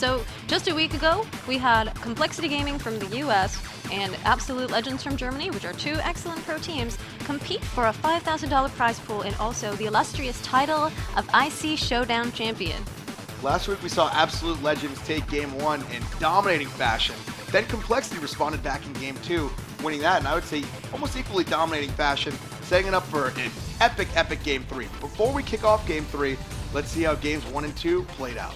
So just a week ago, we had Complexity Gaming from the US and Absolute Legends from Germany, which are two excellent pro teams, compete for a $5,000 prize pool and also the illustrious title of IC Showdown champion. Last week we saw Absolute Legends take Game 1 in dominating fashion. Then Complexity responded back in Game 2, winning that, and I would say almost equally dominating fashion, setting it up for an epic Game 3. Before we kick off Game 3, let's see how Games 1 and 2 played out.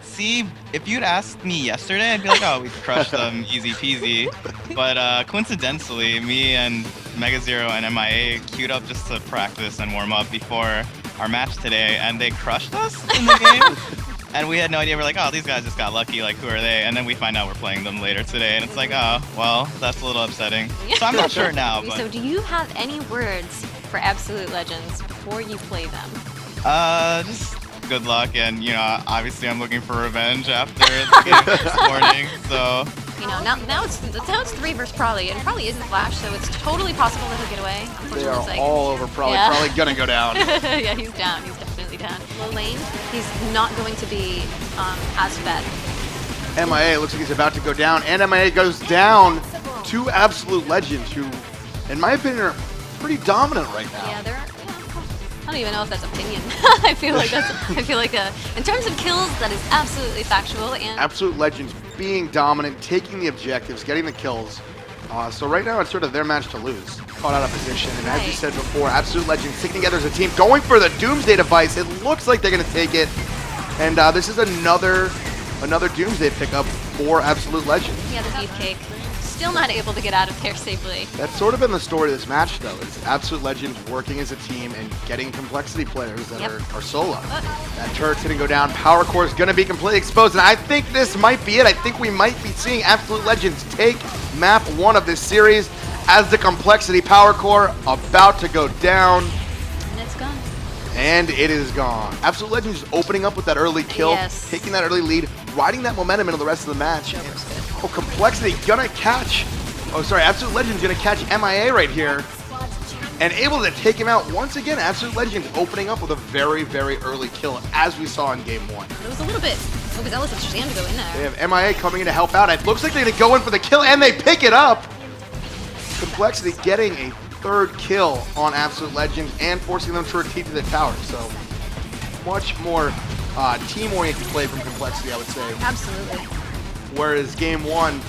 See, if you'd asked me yesterday, I'd be like, oh, we crushed them, easy peasy. But coincidentally, me and MegaZero and MIA queued up just to practice and warm up before our match today, and they crushed us in the game. And we had no idea. We're like, oh, these guys just got lucky. Like, who are they? And then we find out we're playing them later today, and it's like, oh, well, that's a little upsetting. So I'm not sure now. But So do you have any words for Absolute Legends before you play them? just good luck, and obviously I'm looking for revenge after the game this morning. So Now it's 3 versus Probably, and Probly isn't Flash, so it's totally possible that he'll get away. They are It's like, all over Probably. Yeah. Probably gonna go down. Yeah, he's down. He's definitely down. Low lane, he's not going to be as fed. MIA looks like he's about to go down, and MIA goes down to Absolute Legends, who, in my opinion, are pretty dominant right now. Yeah, they're. I don't even know if that's opinion. I feel like in terms of kills, that is absolutely factual. And Absolute Legends being dominant, taking the objectives, getting the kills. So right now it's sort of their match to lose. Caught out of position, and as you said before, Absolute Legends sticking together as a team, going for the Doomsday device. It looks like they're going to take it, and this is another Doomsday pickup for Absolute Legends. yeah, the beefcake. Still not able to get out of there safely. That's sort of been the story of this match, though, is Absolute Legends working as a team and getting Complexity players that are solo. That turret's going to go down. Power Core is going to be completely exposed, and I think this might be it. I think we might be seeing Absolute Legends take map 1 of this series as the Complexity Power Core about to go down. And it's gone. And it is gone. Absolute Legends is opening up with that early kill, taking that early lead, riding that momentum into the rest of the match. Oh, Complexity gonna catch. Oh, sorry, Absolute Legends gonna catch MIA right here. And able to take him out once again. Absolute Legends opening up with a very early kill, as we saw in Game 1. It was a little bit overzealous of Shazam to go in there. They have MIA coming in to help out. It looks like they're gonna go in for the kill, and they pick it up. Complexity getting a 3rd kill on Absolute Legends and forcing them to retreat to the tower. So much more team-oriented play from Complexity, I would say. Absolutely. Whereas Game 1,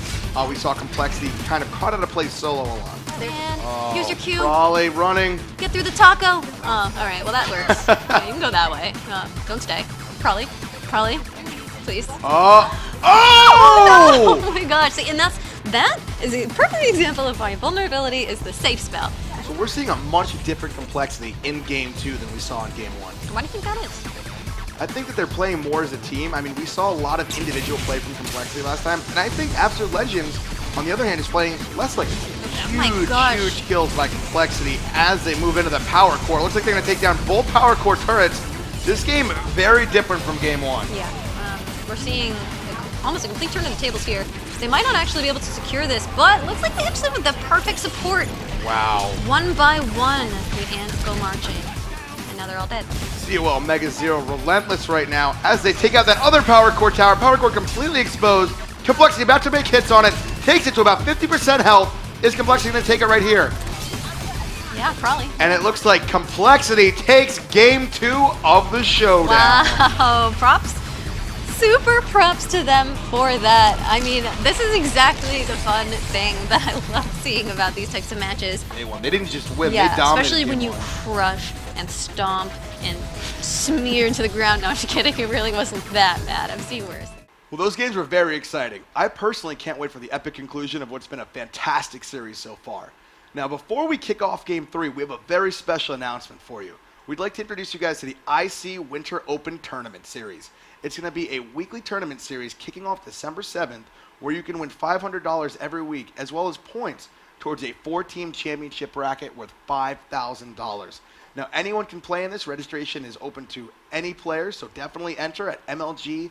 we saw Complexity kind of caught out of play solo a lot. And here's your cue. Probably running. Get through the taco. Oh, all right. Well, that works. Yeah, you can go that way. Don't stay. Probably, please. Oh! Oh my gosh! See, and that is a perfect example of why vulnerability is the safe spell. So we're seeing a much different Complexity in Game 2 than we saw in Game 1. Why do you think that is? I think that they're playing more as a team. I mean, we saw a lot of individual play from Complexity last time, and I think Absolute Legends, on the other hand, is playing less like a team. Huge kills by Complexity as they move into the Power Core. Looks like they're going to take down both Power Core turrets. This game, very different from Game 1. Yeah, we're seeing almost a complete turn of the tables here. They might not actually be able to secure this, but looks like they actually have the perfect support. Wow. 1 by 1, the ants go marching, and now they're all dead. COL MegaZero relentless right now as they take out that other Power Core tower. Power Core completely exposed. Complexity about to make hits on it. Takes it to about 50% health. Is Complexity going to take it right here? Yeah, probably. And it looks like Complexity takes Game 2 of the Showdown. Wow, props. Super props to them for that. I mean, this is exactly the fun thing that I love seeing about these types of matches. They won. They didn't just win. Yeah, they dominated. especially when you crush and stomp and smear into the ground. No, I'm just kidding. It really wasn't that bad. I've seen worse. Well, those games were very exciting. I personally can't wait for the epic conclusion of what's been a fantastic series so far. Now, before we kick off Game 3, we have a very special announcement for you. We'd like to introduce you guys to the IC Winter Open Tournament Series. It's going to be a weekly tournament series kicking off December 7th, where you can win $500 every week, as well as points towards a 4-team championship bracket worth $5,000. Now, anyone can play in this. Registration is open to any players, so definitely enter at MLG.tv/IC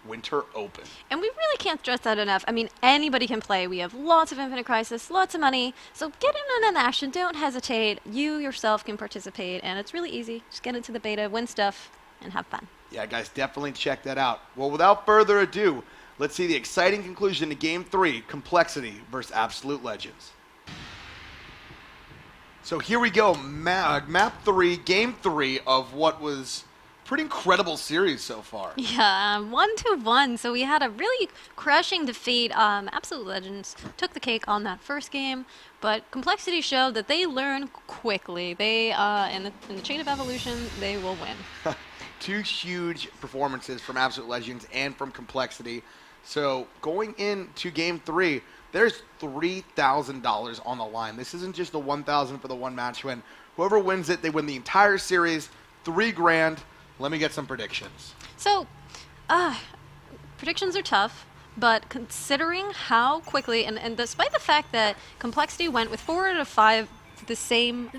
Winter Open. And we really can't stress that enough. I mean, anybody can play. We have lots of Infinite Crisis, lots of money. So get in on that action. Don't hesitate. You yourself can participate, and it's really easy. Just get into the beta, win stuff, and have fun. Yeah, guys, definitely check that out. Well, without further ado, let's see the exciting conclusion to Game 3, Complexity versus Absolute Legends. So here we go, map 3, Game 3 of what was pretty incredible series so far. Yeah, 1-1. So we had a really crushing defeat. Absolute Legends took the cake on that first game, but Complexity showed that they learn quickly. They in the chain of evolution, they will win. Two huge performances from Absolute Legends and from Complexity. So going into Game 3, there's $3,000 on the line. This isn't just the $1,000 for the one match win. Whoever wins it, they win the entire series, $3 grand. Let me get some predictions. So, predictions are tough, but considering how quickly, and despite the fact that Complexity went with 4 out of 5 the same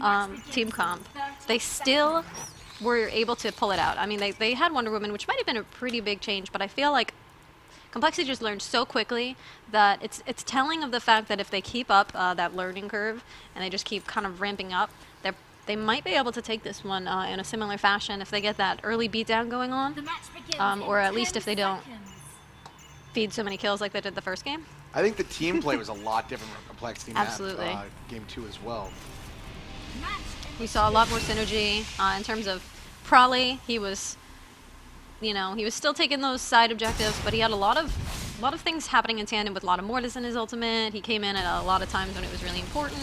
team comp, they still were able to pull it out. I mean, they had Wonder Woman, which might have been a pretty big change, but I feel like Complexity just learned so quickly that it's telling of the fact that if they keep up that learning curve and they just keep kind of ramping up, they might be able to take this one in a similar fashion if they get that early beatdown going on, or at least if they don't feed so many kills like they did the first game. I think the team play was a lot different from Complexity map, Absolutely. Game 2 as well. We saw a lot more synergy in terms of Prolly. He was, he was still taking those side objectives, but he had a lot of things happening in tandem with a lot of Mortis in his ultimate. He came in at a lot of times when it was really important.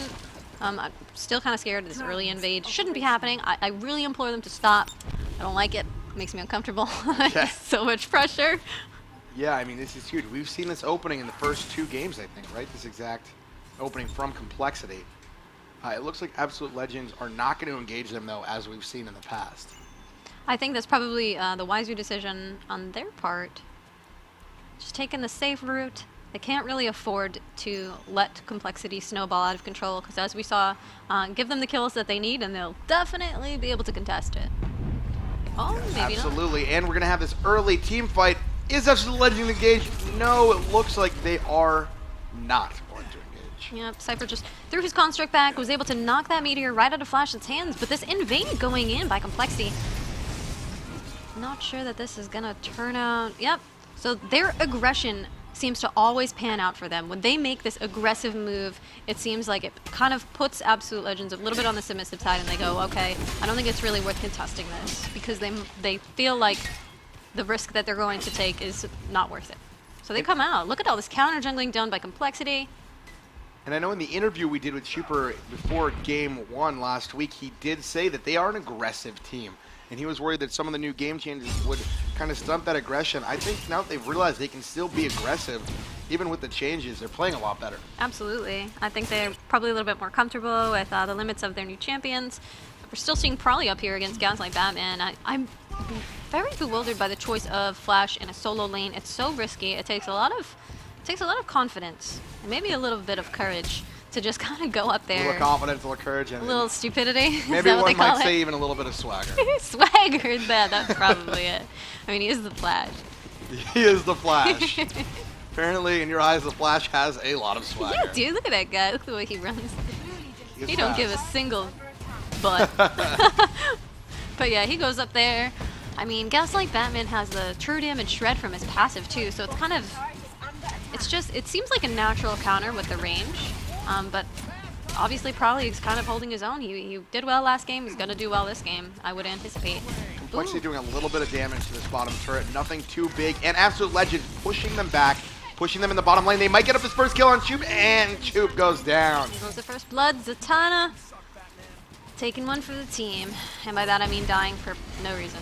I'm still kind of scared this early invade shouldn't be happening. I really implore them to stop. I don't like it. It makes me uncomfortable. So much pressure. Yeah, I mean, this is huge. We've seen this opening in the first 2 games, I think, right? This exact opening from Complexity. It looks like Absolute Legends are not going to engage them, though, as we've seen in the past. I think that's probably the wiser decision on their part. Just taking the safe route. They can't really afford to let Complexity snowball out of control, because as we saw, give them the kills that they need and they'll definitely be able to contest it. Oh, maybe Absolutely, and we're going to have this early team fight. Is Absolute Legend engaged? No, it looks like they are not going to engage. Yep, Cypher just threw his construct back, was able to knock that meteor right out of Flash's hands, but this invade going in by Complexity. Not sure that this is going to turn out. Yep, so their aggression seems to always pan out for them. When they make this aggressive move, it seems like it kind of puts Absolute Legends a little bit on the submissive side, and they go, okay, I don't think it's really worth contesting this, because they feel like the risk that they're going to take is not worth it. So they come out. Look at all this counter jungling done by Complexity. And I know in the interview we did with Chuper before Game 1 last week, he did say that they are an aggressive team. And he was worried that some of the new game changes would kind of stunt that aggression. I think now that they've realized they can still be aggressive, even with the changes, they're playing a lot better. Absolutely. I think they're probably a little bit more comfortable with the limits of their new champions. We're still seeing Prolly up here against guys like Batman. I'm very bewildered by the choice of Flash in a solo lane. It's so risky. It takes a lot of confidence and maybe a little bit of courage to just kind of go up there. A little confidence, a little courage. And a little stupidity. Maybe one might say even a little bit of swagger. Swagger, that's probably it. I mean, he is the Flash. He is the Flash. Apparently, in your eyes, the Flash has a lot of swagger. Yeah, dude, look at that guy. Look at the way he runs. He don't give a single butt. But yeah, he goes up there. I mean, Gaslight Batman has the true damage shred from his passive too, so it's kind of, it seems like a natural counter with the range. But obviously Prolly is kind of holding his own. He did well last game. He's going to do well this game, I would anticipate. Complexity doing a little bit of damage to this bottom turret. Nothing too big. And Absolute Legend pushing them back, pushing them in the bottom lane. They might get up his first kill on Choop, and Choop goes down. Here goes the first blood. Zatanna taking one for the team. And by that I mean dying for no reason.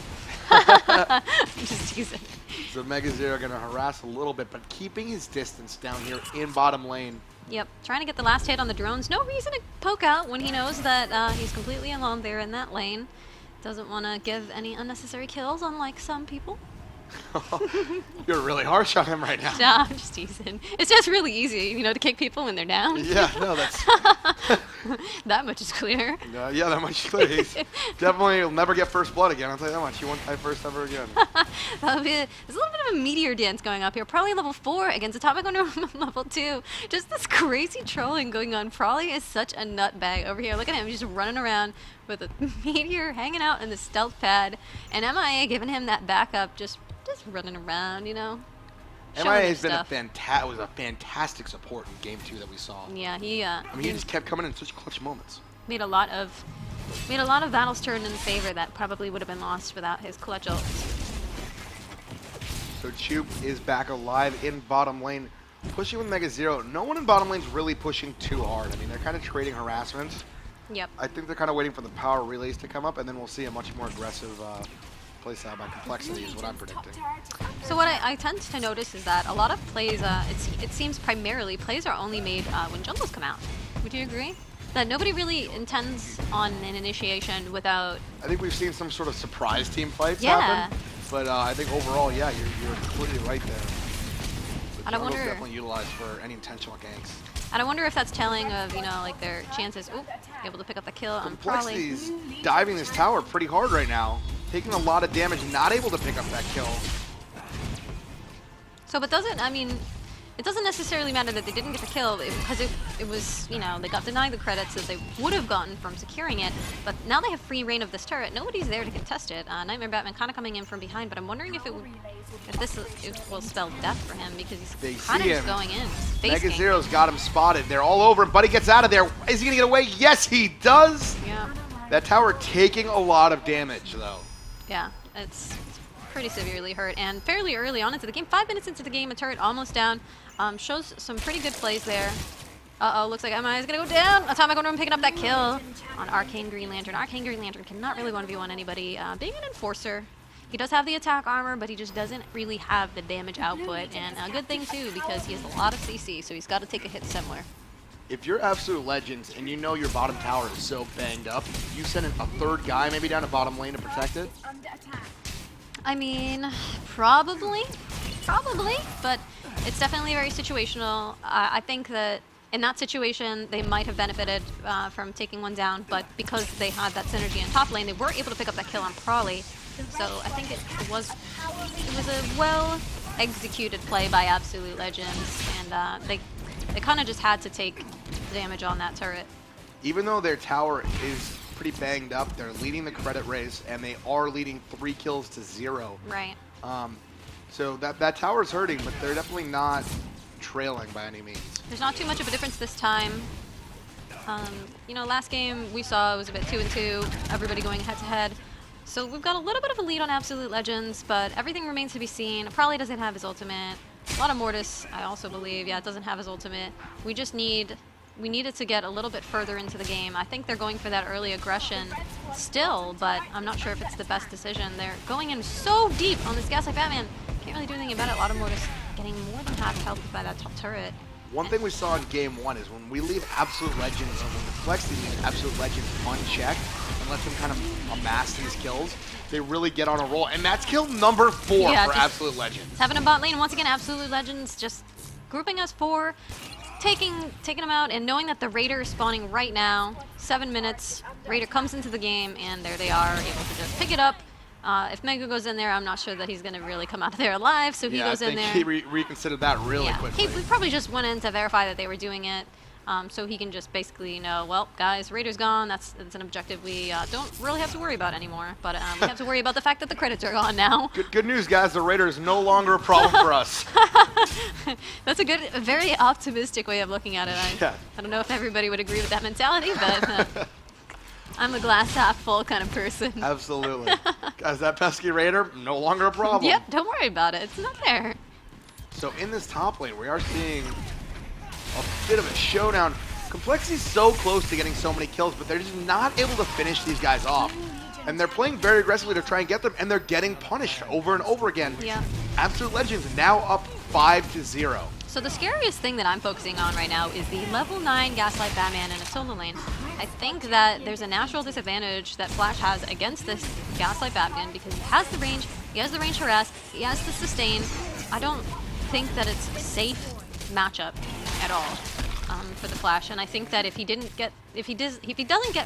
Just teasing. So Mega Zero going to harass a little bit, but keeping his distance down here in bottom lane. Yep, trying to get the last hit on the drones. No reason to poke out when he knows that he's completely alone there in that lane. Doesn't want to give any unnecessary kills, unlike some people. You're really harsh on him right now. Nah, I'm just teasing. It's just really easy, to kick people when they're down. Yeah, no, that's That much is clear. Yeah, that much is clear. He's definitely will never get first blood again. I'll tell you that much. He won't die first ever again. There's a little bit of a meteor dance going up here. Probably level 4 against Atomic on level 2. Just this crazy trolling going on. Probably is such a nutbag over here. Look at him, just running around with a meteor hanging out in the stealth pad, and MIA giving him that backup, just running around, you know. MIA has been was a fantastic support in game 2 that we saw. Yeah, I mean, he just kept coming in such clutch moments. made a lot of battles turn in favor that probably would have been lost without his clutch ult. So Chup is back alive in bottom lane, pushing with Mega Zero. No one in bottom lane's really pushing too hard. I mean, they're kind of trading harassments. Yep. I think they're kind of waiting for the power relays to come up, and then we'll see a much more aggressive playstyle by Complexity is what I'm predicting. So what I tend to notice is that a lot of plays, it seems primarily plays are only made when jungles come out. Would you agree? That nobody really intends on an initiation without... I think we've seen some sort of surprise team fights happen, but I think overall, yeah, you're completely right there. And I wonder... definitely utilized for any intentional ganks. And I wonder if that's telling of, you know, like their chances, able to pick up the kill on Probably. Complexity's diving this tower pretty hard right now, taking a lot of damage, not able to pick up that kill. So, but it doesn't necessarily matter that they didn't get the kill because it was, you know, they got denied the credits that they would have gotten from securing it, but now they have free reign of this turret. Nobody's there to contest it. Nightmare Batman kind of coming in from behind, but I'm wondering if it will spell death for him because he's kind of just going in. Mega Zero's got him spotted. They're all over him. Buddy gets out of there. Is he going to get away? Yes, he does. Yeah. That tower taking a lot of damage, though. Yeah, it's pretty severely hurt, and fairly early on into the game, 5 minutes into the game, a turret almost down. Shows some pretty good plays there. Looks like MI is gonna go down. Atomic on picking up that kill on Arcane Green Lantern. Arcane Green Lantern cannot really 1v1 anybody. Being an enforcer, he does have the attack armor, but he just doesn't really have the damage output. And a good thing too, because he has a lot of CC, so he's got to take a hit somewhere. If you're Absolute Legends and you know your bottom tower is so banged up, you send in a third guy maybe down to bottom lane to protect it? I mean, probably, but it's definitely very situational. I think that in that situation, they might have benefited from taking one down, but because they had that synergy in top lane, they were able to pick up that kill on Prawley. So I think it was a well-executed play by Absolute Legends, and they kind of just had to take damage on that turret. Even though their tower is pretty banged up, they're leading the credit race, and they are leading 3 kills to 0. Right. So that tower's hurting, but they're definitely not trailing by any means. There's not too much of a difference this time. You know, last game we saw it was a bit 2-2, everybody going head-to-head. So we've got a little bit of a lead on Absolute Legends, but everything remains to be seen. Probably doesn't have his ultimate. A lot of Mortis, I also believe, yeah, it doesn't have his ultimate. We needed to get a little bit further into the game. I think they're going for that early aggression still, but I'm not sure if it's the best decision. They're going in so deep on this Gaslight Batman. Can't really do anything about it. A lot of Mortis getting more than half health by that top turret. One thing we saw in game 1 is when we leave Absolute Legends and when Complexity leaves Absolute Legends unchecked and lets them kind of amass these kills, they really get on a roll. And that's kill number 4 for Absolute Legends. Having a bot lane, once again, Absolute Legends just grouping us 4, taking them out, and knowing that the Raider is spawning right now. 7 minutes, Raider comes into the game, and there they are, able to just pick it up. If Mega goes in there, I'm not sure that he's going to really come out of there alive, so he goes in there. I think he reconsidered that really quickly. He probably just went in to verify that they were doing it, so he can just basically know, well, guys, Raider's gone, that's an objective we don't really have to worry about anymore, but we have to worry about the fact that the credits are gone now. Good news, guys, the Raider is no longer a problem for us. That's a very optimistic way of looking at it. I don't know if everybody would agree with that mentality, but I'm a glass half full kind of person. Absolutely. Guys, that pesky Raider, no longer a problem. Yep, don't worry about it. It's not there. So in this top lane, we are seeing a bit of a showdown. Complexity's so close to getting so many kills, but they're just not able to finish these guys off. And they're playing very aggressively to try and get them, and they're getting punished over and over again. Yeah. Absolute Legends now up 5-0. So the scariest thing that I'm focusing on right now is the level 9 Gaslight Batman in a solo lane. I think that there's a natural disadvantage that Flash has against this Gaslight Batman because he has the range harass, he has the sustain. I don't think that it's a safe matchup at all. for the Flash, and I think that if he doesn't get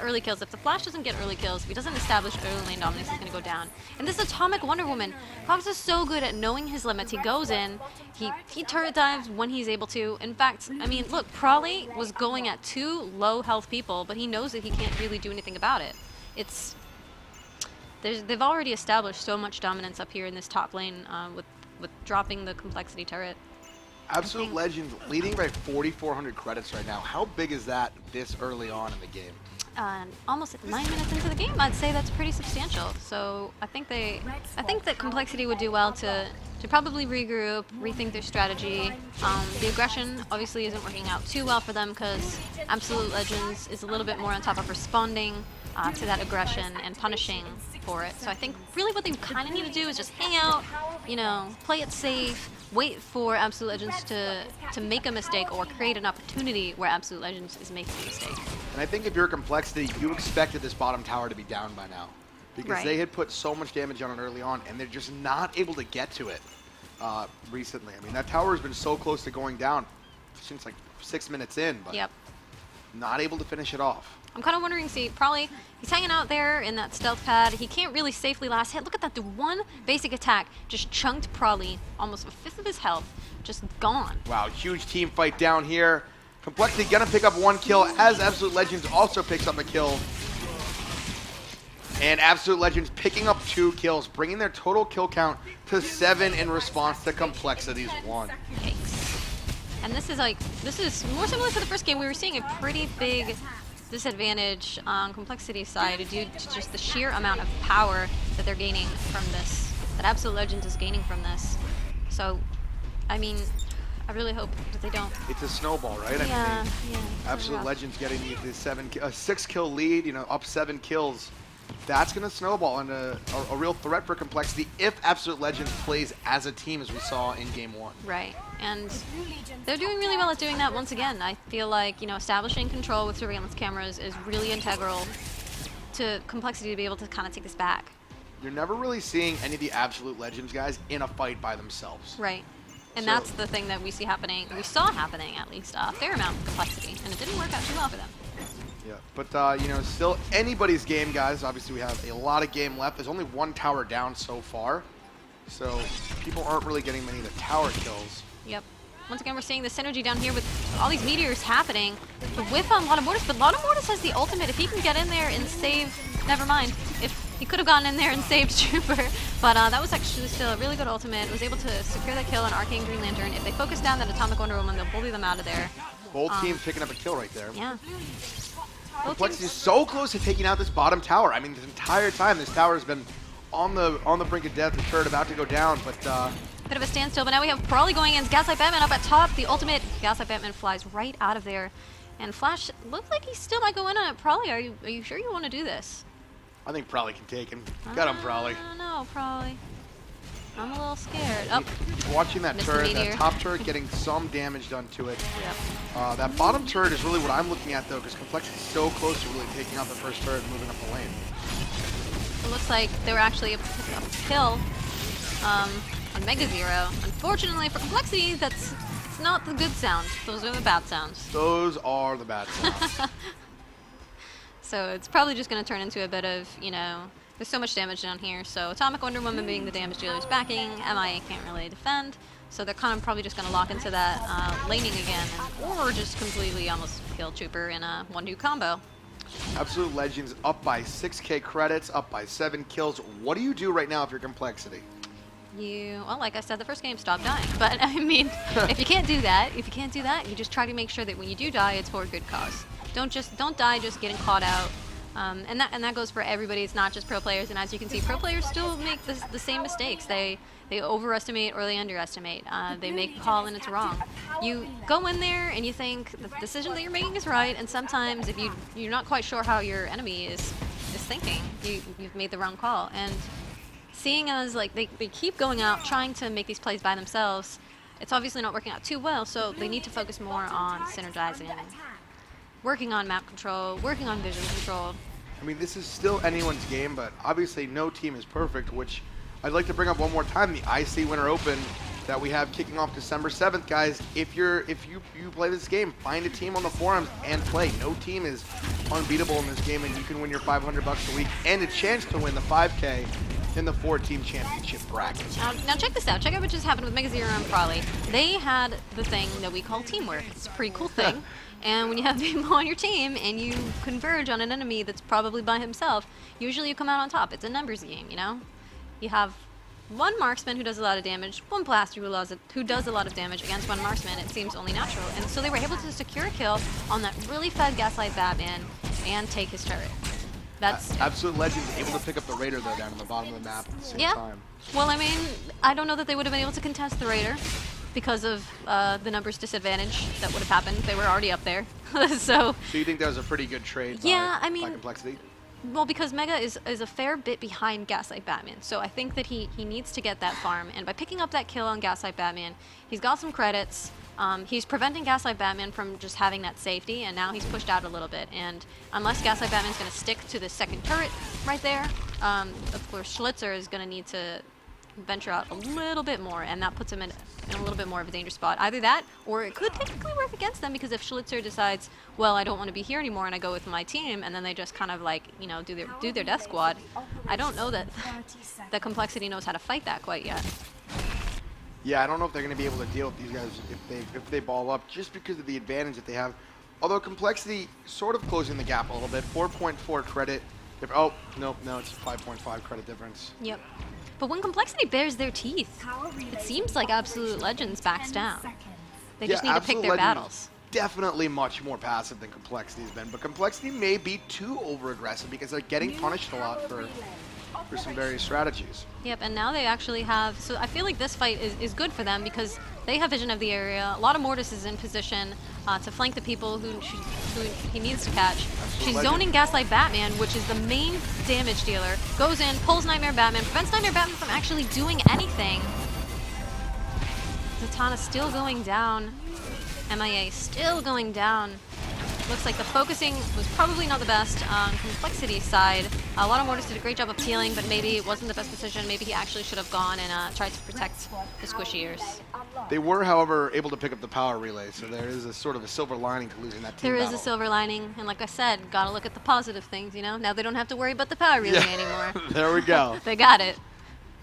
early kills, if the Flash doesn't get early kills, if he doesn't establish early lane dominance, he's going to go down. And this Atomic Wonder Woman, Cox is so good at knowing his limits. He goes in, he turret dives when he's able to. In fact, I mean, look, Prawley was going at 2 low health people, but he knows that he can't really do anything about it. They've already established so much dominance up here in this top lane with dropping the complexity turret. Absolute Legends leading by 4,400 credits right now. How big is that this early on in the game? Almost 9 minutes into the game, I'd say that's pretty substantial. So I think that Complexity would do well to probably regroup, rethink their strategy. The aggression obviously isn't working out too well for them because Absolute Legends is a little bit more on top of responding to that aggression and punishing for it. So I think really what they kind of need to do is just hang out, you know, play it safe, wait for Absolute Legends to make a mistake or create an opportunity where Absolute Legends is making a mistake. And I think if you're Complexity, you expected this bottom tower to be down by now. Because they had put so much damage on it early on, and they're just not able to get to it recently. I mean, that tower has been so close to going down since like 6 minutes in, but not able to finish it off. I'm kind of wondering, see, probably he's hanging out there in that stealth pad. He can't really safely last hit. Look at that, the one basic attack just chunked Prawley, almost 1/5 of his health, just gone. Wow, huge team fight down here. Complexity gonna pick up 1 kill as Absolute Legends also picks up a kill. And Absolute Legends picking up 2 kills, bringing their total kill count to 7 in response to Complexity's 1. Yikes. And this is more similar to the first game. We were seeing a pretty big disadvantage on Complexity's side due to just the sheer amount of power that they're gaining from this, that Absolute Legends is gaining from this. So, I mean, I really hope that they don't. It's a snowball, right? Yeah, yeah. Absolute Legends getting the 6 kill lead, you know, up 7 kills. That's going to snowball into a real threat for Complexity if Absolute Legends plays as a team as we saw in Game 1. Right, and they're doing really well at doing that once again. I feel like, you know, establishing control with surveillance cameras is really integral to Complexity to be able to kind of take this back. You're never really seeing any of the Absolute Legends guys in a fight by themselves. Right, and that's the thing that we saw happening at least a fair amount of Complexity, and it didn't work out too well for them. Yeah, but you know, still anybody's game, guys. Obviously, we have a lot of game left. There's only 1 tower down so far, so people aren't really getting many of the tower kills. Yep. Once again, we're seeing the synergy down here with all these meteors happening. The whiff on Lotta Mortis, but Lotta Mortis has the ultimate. If he can get in there and save, never mind. If he could have gone in there and saved Trooper, but that was actually still a really good ultimate. Was able to secure that kill on Arcane Green Lantern. If they focus down that Atomic Wonder Woman, they'll bully them out of there. Both team picking up a kill right there. Yeah. Complexity is so close to taking out this bottom tower. I mean, this entire time, this tower has been on the brink of death. The turret about to go down, but bit of a standstill. But now we have Prawley going in. Gaslight Batman up at top. The ultimate. Gaslight Batman flies right out of there, and Flash looks like he still might go in on it. Prawley, are you sure you want to do this? I think Prawley can take him. Got him, Prawley. I don't know, Prawley. I'm a little scared. Oh. Watching that turret, that top turret getting some damage done to it. Yep. That bottom turret is really what I'm looking at, though, because Complexity is so close to really taking out the first turret and moving up the lane. It looks like they were actually able to pick up a kill on Mega Zero. Unfortunately for Complexity, it's not the good sound. Those are the bad sounds. Those are the bad sounds. So it's probably just going to turn into a bit of, you know, there's so much damage down here. So Atomic Wonder Woman being the damage dealer's backing, MIA can't really defend. So they're kind of probably just going to lock into that laning again, or just completely almost kill Trooper in a 1-2 combo. Absolute Legends up by 6k credits, up by 7 kills. What do you do right now if you're Complexity? Well, like I said, the first game, stop dying. But I mean, if you can't do that, you just try to make sure that when you do die, it's for a good cause. Don't die just getting caught out. And that goes for everybody. It's not just pro players. And as you can see, pro players still make the same mistakes. They overestimate or they underestimate. They make a call and it's wrong. You go in there and you think the decision that you're making is right, and sometimes if you're not quite sure how your enemy is thinking, you've made the wrong call. And seeing as like they keep going out trying to make these plays by themselves, it's obviously not working out too well. So they need to focus more on synergizing, working on map control, working on vision control. I mean, this is still anyone's game, but obviously no team is perfect, which I'd like to bring up one more time. The IC Winter Open that we have kicking off December 7th, guys. If you play this game, find a team on the forums and play. No team is unbeatable in this game, and you can win your $500 a week and a chance to win the 5K in the 4-team championship bracket. Now check this out. Check out what just happened with MegaZero and Prolly. They had the thing that we call teamwork. It's a pretty cool thing. And when you have people on your team and you converge on an enemy that's probably by himself, usually you come out on top. It's a numbers game, you know? You have one marksman who does a lot of damage, one blaster who does a lot of damage against one marksman. It seems only natural. And so they were able to secure a kill on that really fed Gaslight Batman and take his turret. That's Absolute Legends able to pick up the Raider, though, down on the bottom of the map at the same time. Well, I mean, I don't know that they would have been able to contest the Raider because of the numbers disadvantage that would have happened. They were already up there. So you think that was a pretty good trade yeah, by, I mean, by Complexity? Well, because Mega is a fair bit behind Gaslight Batman, so I think that he needs to get that farm, and by picking up that kill on Gaslight Batman, he's got some credits. He's preventing Gaslight Batman from just having that safety, and now he's pushed out a little bit. And unless Gaslight Batman's going to stick to the second turret right there, of course Schlitzer is going to need to venture out a little bit more, and that puts him in a little bit more of a dangerous spot. Either that, or it could technically work against them, because if Schlitzer decides, well, I don't want to be here anymore, and I go with my team, and then they just kind of like, you know, do their death squad. I don't know that the Complexity knows how to fight that quite yet. Yeah, I don't know if they're going to be able to deal with these guys if they ball up, just because of the advantage that they have. Although Complexity sort of closing the gap a little bit, 4.4 credit. Oh, no, it's 5.5 credit difference. Yep. But when Complexity bares their teeth, it seems like Absolute Legends backs down. They just need to pick their battles. Definitely much more passive than Complexity's been, but Complexity may be too over-aggressive because they're getting punished a lot for some various strategies. Yep, and now they actually have, so I feel like this fight is good for them because they have vision of the area. A lot of Mortis is in position to flank the people who he needs to catch. She's zoning Gaslight Batman, which is the main damage dealer. Goes in, pulls Nightmare Batman, prevents Nightmare Batman from actually doing anything. Zatanna still going down. MIA still going down. Looks like the focusing was probably not the best on Complexity's side. A lot of Mortis did a great job of healing, but maybe it wasn't the best decision. Maybe he actually should have gone and tried to protect the squishy ears. They were, however, able to pick up the power relay, so there is a sort of a silver lining to losing that team There is battle. a silver lining, and like I said, gotta look at the positive things, you know? Now they don't have to worry about the power relay anymore. There we go. They got it.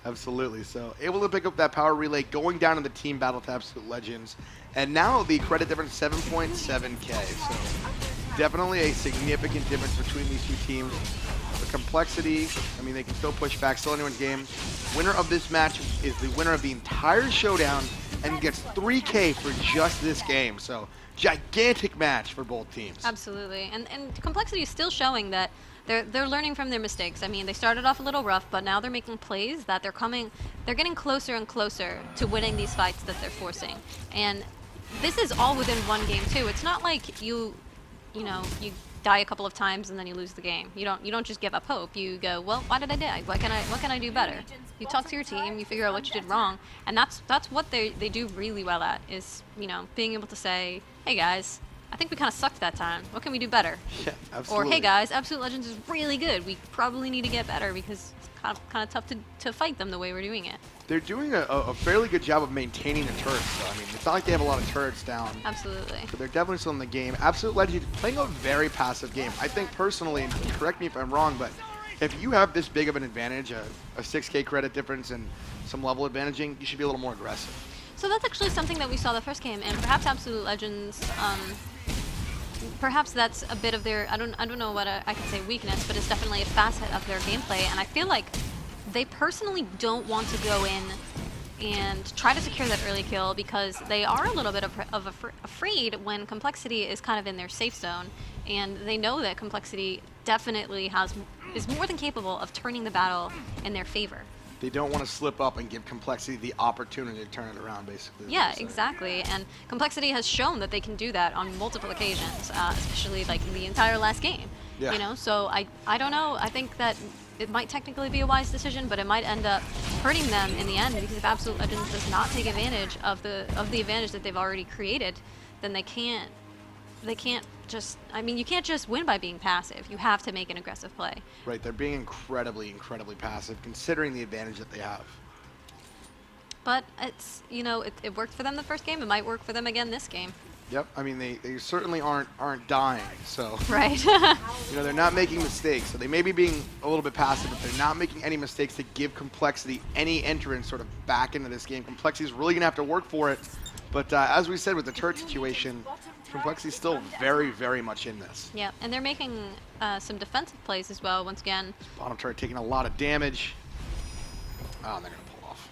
Absolutely. So able to pick up that power relay, going down in the team battle to Absolute Legends. And now the credit difference 7.7K. So definitely a significant difference between these two teams. The Complexity, I mean, they can still push back, still anyone's game. Winner of this match is the winner of the entire showdown and gets 3K for just this game. So gigantic match for both teams. Absolutely. And Complexity is still showing that they're learning from their mistakes. I mean, they started off a little rough, but now they're making plays that they're getting closer and closer to winning these fights that they're forcing. And this is all within one game too. It's not like you die a couple of times and then you lose the game. You don't just give up hope. You go, well, why did I die? What can I do better? You talk to your team, you figure out what you did wrong, and that's what they do really well at, is, you know, being able to say, hey guys, I think we kind of sucked that time. What can we do better? Yeah, absolutely. Or, hey guys, Absolute Legends is really good. We probably need to get better because it's kind of tough to fight them the way we're doing it. They're doing a fairly good job of maintaining the turrets, though. I mean, it's not like they have a lot of turrets down. Absolutely. But they're definitely still in the game. Absolute Legends playing a very passive game. I think personally, and correct me if I'm wrong, but if you have this big of an advantage, a 6K credit difference and some level advantaging, you should be a little more aggressive. So that's actually something that we saw the first game, and perhaps Absolute Legends, perhaps that's a bit of their, I don't know what I could say weakness, but it's definitely a facet of their gameplay, and I feel like they personally don't want to go in and try to secure that early kill because they are a little bit afraid when Complexity is kind of in their safe zone, and they know that Complexity definitely is more than capable of turning the battle in their favor. They don't want to slip up and give Complexity the opportunity to turn it around, basically. Yeah, exactly. And Complexity has shown that they can do that on multiple occasions, especially like in the entire last game. Yeah. You know, so I don't know. I think that it might technically be a wise decision, but it might end up hurting them in the end, because if Absolute Legends does not take advantage of the advantage that they've already created, then they can't just, I mean, you can't just win by being passive. You have to make an aggressive play. Right, they're being incredibly, incredibly passive, considering the advantage that they have. but it's, you know, it worked for them the first game. It might work for them again this game. Yep. I mean, they certainly aren't dying. So Right. you know, they're not making mistakes. So they may be being a little bit passive, but they're not making any mistakes to give Complexity any entrance sort of back into this game. Complexity is really going to have to work for it. But as we said with the turret situation, Complexity's still very, very much in this. Yeah, and they're making some defensive plays as well, once again. Bottom turret taking a lot of damage. Oh, and they're going to pull off.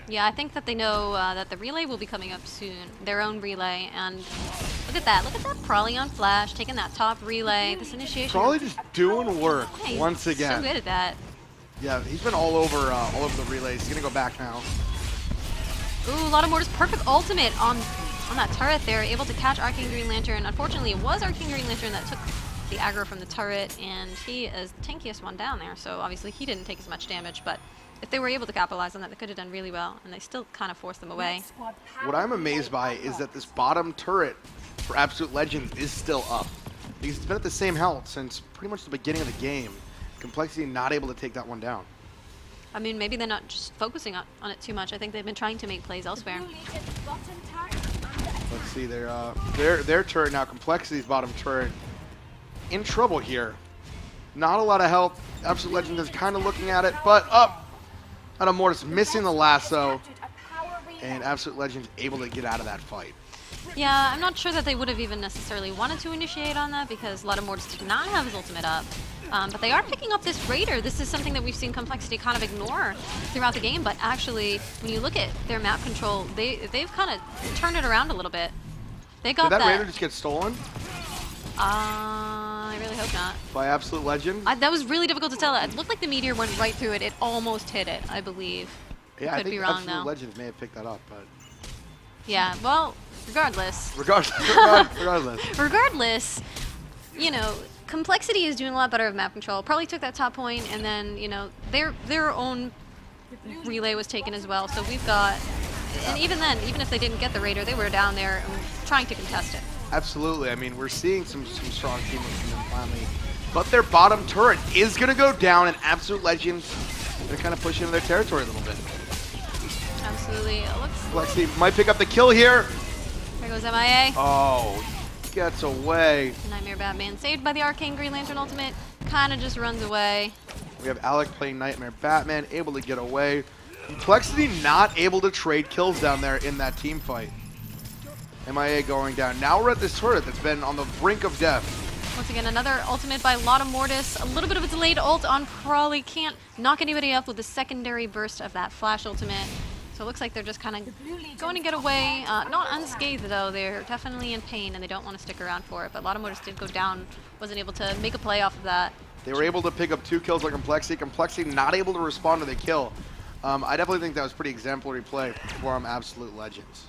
Yeah, I think that they know that the relay will be coming up soon, their own relay, and look at that Prolly on Flash, taking that top relay, this initiation. Prolly just doing work Yeah, he's once again. so good at that. Yeah, he's been all over the relays. He's going to go back now. Ooh, a lot of Mortis, perfect ultimate on that turret there, able to catch Arcane Green Lantern. Unfortunately, it was Arcane Green Lantern that took the aggro from the turret, and he is the tankiest one down there, so obviously he didn't take as much damage, but if they were able to capitalize on that, they could have done really well, and they still kind of forced them away. What I'm amazed by is that this bottom turret for Absolute Legends is still up. Because it's been at the same health since pretty much the beginning of the game. Complexity not able to take that one down. I mean, maybe they're not just focusing on it too much. I think they've been trying to make plays elsewhere. Let's see, their turret now, Complexity's bottom turret, in trouble here. Not a lot of health. Absolute Legend is kind of looking at it, but up. Out Mortis missing the lasso, and Absolute Legend able to get out of that fight. Yeah, I'm not sure that they would have even necessarily wanted to initiate on that because Mortis did not have his ultimate up. But they are picking up this Raider. This is something that we've seen Complexity kind of ignore throughout the game, but actually, when you look at their map control, they've kind of turned it around a little bit. They got Did that Raider just get stolen? I really hope not. By Absolute Legend? That was really difficult to tell. It looked like the meteor went right through it. It almost hit it, I believe. Yeah, I Could think be wrong, Absolute though. Legends may have picked that up, but... Yeah, well, regardless, you know, Complexity is doing a lot better with map control. Probably took that top point, and then, you know, their own relay was taken as well. So we've got, and even then, even if they didn't get the Raider, they were down there trying to contest it. Absolutely. I mean, we're seeing some strong teamwork from them finally. But their bottom turret is going to go down, and Absolute Legends, they're kind of pushing into their territory a little bit. Absolutely. It looks. Complexity might pick up the kill here. There goes MIA. Oh, gets away. Nightmare Batman saved by the Arcane Green Lantern ultimate. Kind of just runs away. We have Alec playing Nightmare Batman, able to get away. Complexity not able to trade kills down there in that team fight. MIA going down. Now we're at this turret that's been on the brink of death. Once again, another ultimate by Mortis. A little bit of a delayed ult on Prolly. Can't knock anybody up with the secondary burst of that flash ultimate. So it looks like they're just kind of going to get away. Not unscathed, though. They're definitely in pain, and they don't want to stick around for it. But Mortis did go down. Wasn't able to make a play off of that. They were able to pick up 2 kills on Complexity. Complexity not able to respond to the kill. I definitely think that was pretty exemplary play for Absolute Legends.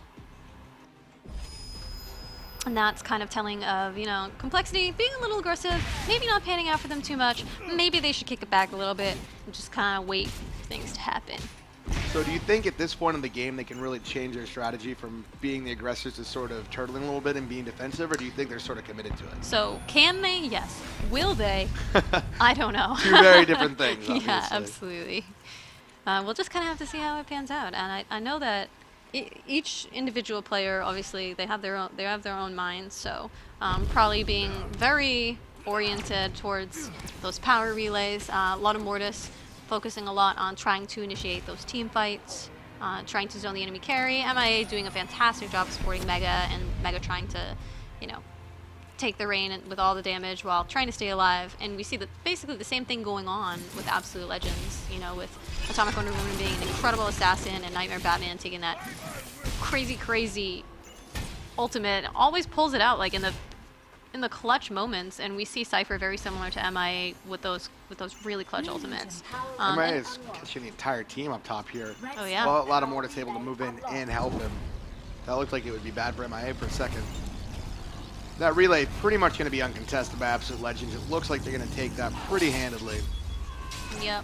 And that's kind of telling of, you know, Complexity being a little aggressive, maybe not panning out for them too much. Maybe they should kick it back a little bit and just kind of wait for things to happen. So do you think at this point in the game they can really change their strategy from being the aggressors to sort of turtling a little bit and being defensive, or do you think they're sort of committed to it? So can they? Yes. Will they? I don't know. 2 very different things, obviously. Yeah, absolutely. We'll just kind of have to see how it pans out. And I know that each individual player, obviously, they have their own minds. So probably being very oriented towards those power relays. A lot of Mortis focusing a lot on trying to initiate those team fights, trying to zone the enemy carry. MIA doing a fantastic job supporting Mega, and Mega trying to, you know, take the reign with all the damage while trying to stay alive. And we see basically the same thing going on with Absolute Legends, you know, with Atomic Wonder Woman being an incredible assassin and Nightmare Batman taking that crazy ultimate. Always pulls it out like in the clutch moments, and we see Cypher very similar to MIA with those really clutch ultimates. MIA is catching the entire team up top here. Oh yeah. Well, a lot of Mortis able to move in and help him. That looked like it would be bad for MIA for a second. That relay pretty much going to be uncontested by Absolute Legends. It looks like they're going to take that pretty handedly. Yep.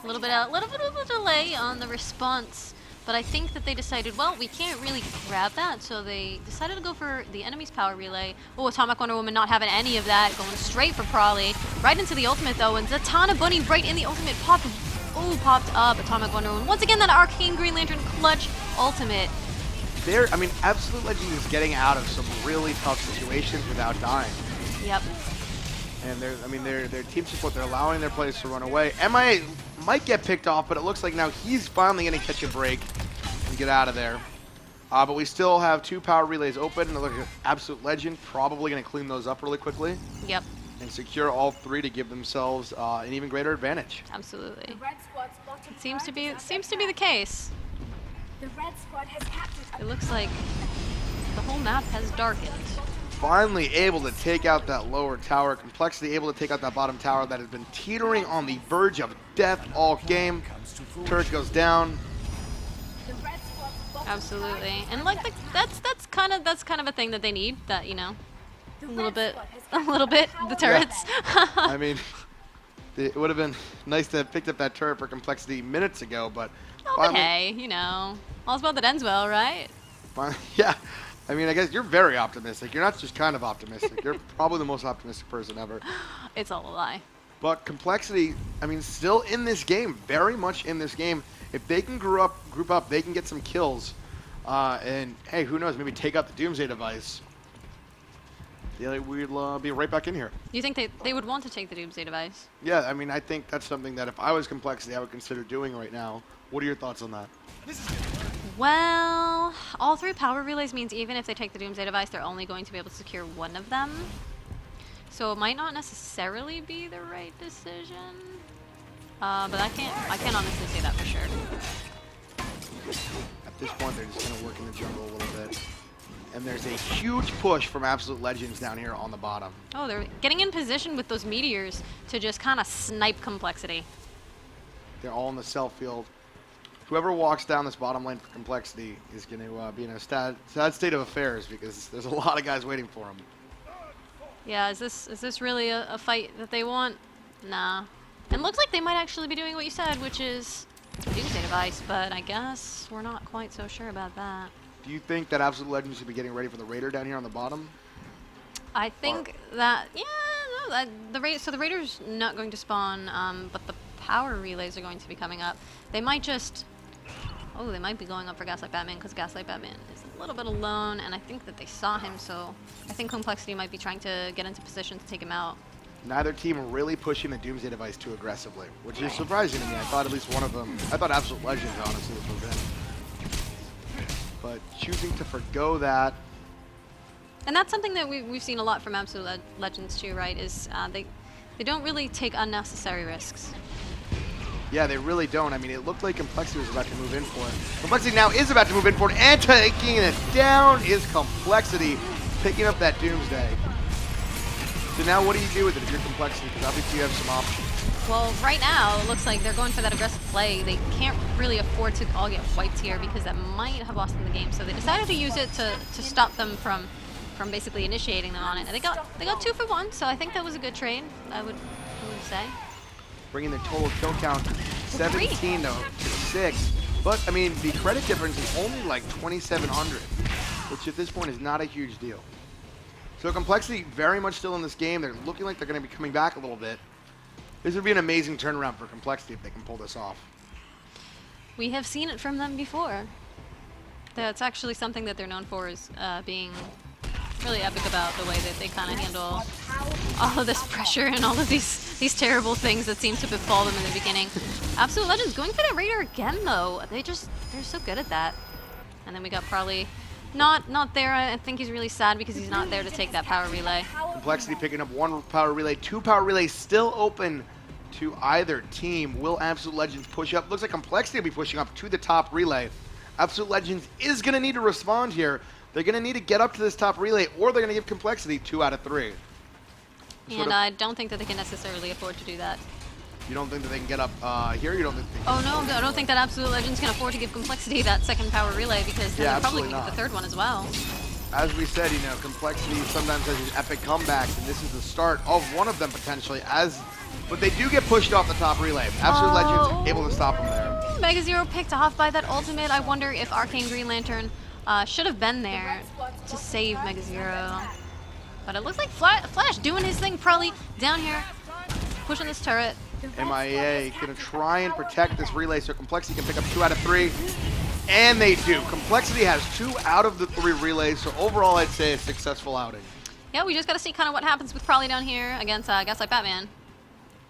A little bit of a delay on the response, but I think that they decided, well, we can't really grab that, so they decided to go for the enemy's power relay. Oh, Atomic Wonder Woman not having any of that, going straight for Prolly. Right into the ultimate, though, and Zatanna Bunny right in the ultimate pop. Ooh, popped up Atomic Wonder Woman. Once again, that Arcane Green Lantern clutch ultimate. I mean, Absolute Legends is getting out of some really tough situations without dying. Yep. And their team support, they're allowing their players to run away. MIA might get picked off, but it looks like now he's finally going to catch a break and get out of there. But we still have 2 power relays open. And look at Absolute Legend, probably going to clean those up really quickly. Yep. And secure all 3 to give themselves an even greater advantage. Absolutely. It seems to be the case. The red squad has captured. It looks like the whole map has darkened. Finally able to take out that lower tower. Complexity able to take out that bottom tower that has been teetering on the verge of death all game. Turret goes down. The red squad's bottom Absolutely. And like that's kind of a thing that they need. That, you know, The a little red bit, squad has the captured turrets. I mean, it would have been nice to have picked up that turret for Complexity minutes ago, but Oh, but hey, you know, all's about that ends well, right? yeah. I mean, I guess you're very optimistic. You're not just kind of optimistic. You're probably the most optimistic person ever. It's all a lie. But Complexity, I mean, still in this game, very much in this game. If they can group up, they can get some kills. And, hey, who knows, maybe take out the Doomsday device. Yeah, we'll be right back in here. You think they would want to take the Doomsday device? Yeah, I mean, I think that's something that if I was Complexity, I would consider doing right now. What are your thoughts on that? Well, all 3 power relays means even if they take the Doomsday device, they're only going to be able to secure one of them. So it might not necessarily be the right decision. But I can't honestly say that for sure. At this point, they're just going to work in the jungle a little bit. And there's a huge push from Absolute Legends down here on the bottom. Oh, they're getting in position with those meteors to just kind of snipe Complexity. They're all in the cell field. Whoever walks down this bottom lane for Complexity is going to be in a sad state of affairs because there's a lot of guys waiting for him. Yeah, is this really a fight that they want? Nah. And looks like they might actually be doing what you said, which is Doomsday device, but I guess we're not quite so sure about that. Do you think that Absolute Legends should be getting ready for the Raider down here on the bottom? I think that, yeah, no, the Raider's not going to spawn, but the power relays are going to be coming up. They might just, they might be going up for Gaslight Batman because Gaslight Batman is a little bit alone, and I think that they saw him, so I think Complexity might be trying to get into position to take him out. Neither team are really pushing the Doomsday device too aggressively, which is surprising to me. I thought at least one of them, I thought Absolute Legends honestly was in. But choosing to forgo that. And that's something that we've seen a lot from Absolute Legends too, right? Is they don't really take unnecessary risks. Yeah, they really don't. I mean, it looked like Complexity was about to move in for it. Complexity now is about to move in for it, and taking it down is Complexity, picking up that Doomsday. So now what do you do with it if you're Complexity? Because obviously you have some options. Well, right now, it looks like they're going for that aggressive play. They can't really afford to all get wiped here because that might have lost them the game. So they decided to use it to stop them from basically initiating them on it. And they got 2 for 1, so I think that was a good trade, I would say. Bringing the total kill count 17 to 6. But, I mean, the credit difference is only like 2,700, which at this point is not a huge deal. So Complexity very much still in this game. They're looking like they're going to be coming back a little bit. This would be an amazing turnaround for Complexity if they can pull this off. We have seen it from them before. That's actually something that they're known for, is being really epic about the way that they kind of handle all of this pressure and all of these terrible things that seem to befall them in the beginning. Absolute Legends going for that Raider again, though. They're so good at that. And then we got probably not there. I think he's really sad because he's not there to take that power relay. Complexity picking up 1 power relay, 2 power relays still open to either team. Will Absolute Legends push up? Looks like Complexity will be pushing up to the top relay. Absolute Legends is going to need to respond here. They're going to need to get up to this top relay, or they're going to give Complexity 2 out of 3. And I don't think that they can necessarily afford to do that. You don't think that they can get up here? You don't think? Oh no, I don't think that Absolute Legends can afford to give Complexity that second power relay because then they're probably going to get the third one as well. As we said, Complexity sometimes has these epic comebacks, and this is the start of one of them potentially. But they do get pushed off the top relay. Absolute Legends able to stop them there. Mega Zero picked off by that ultimate. I wonder if Arcane Green Lantern should have been there to save Mega Zero. But it looks like Flash doing his thing, probably down here, pushing this turret. MIA gonna try and protect this relay so Complexity can pick up 2 out of 3. And they do. Complexity has 2 out of the 3 relays, so overall I'd say a successful outing. Yeah, we just got to see kind of what happens with Probably down here against Gaslight Batman.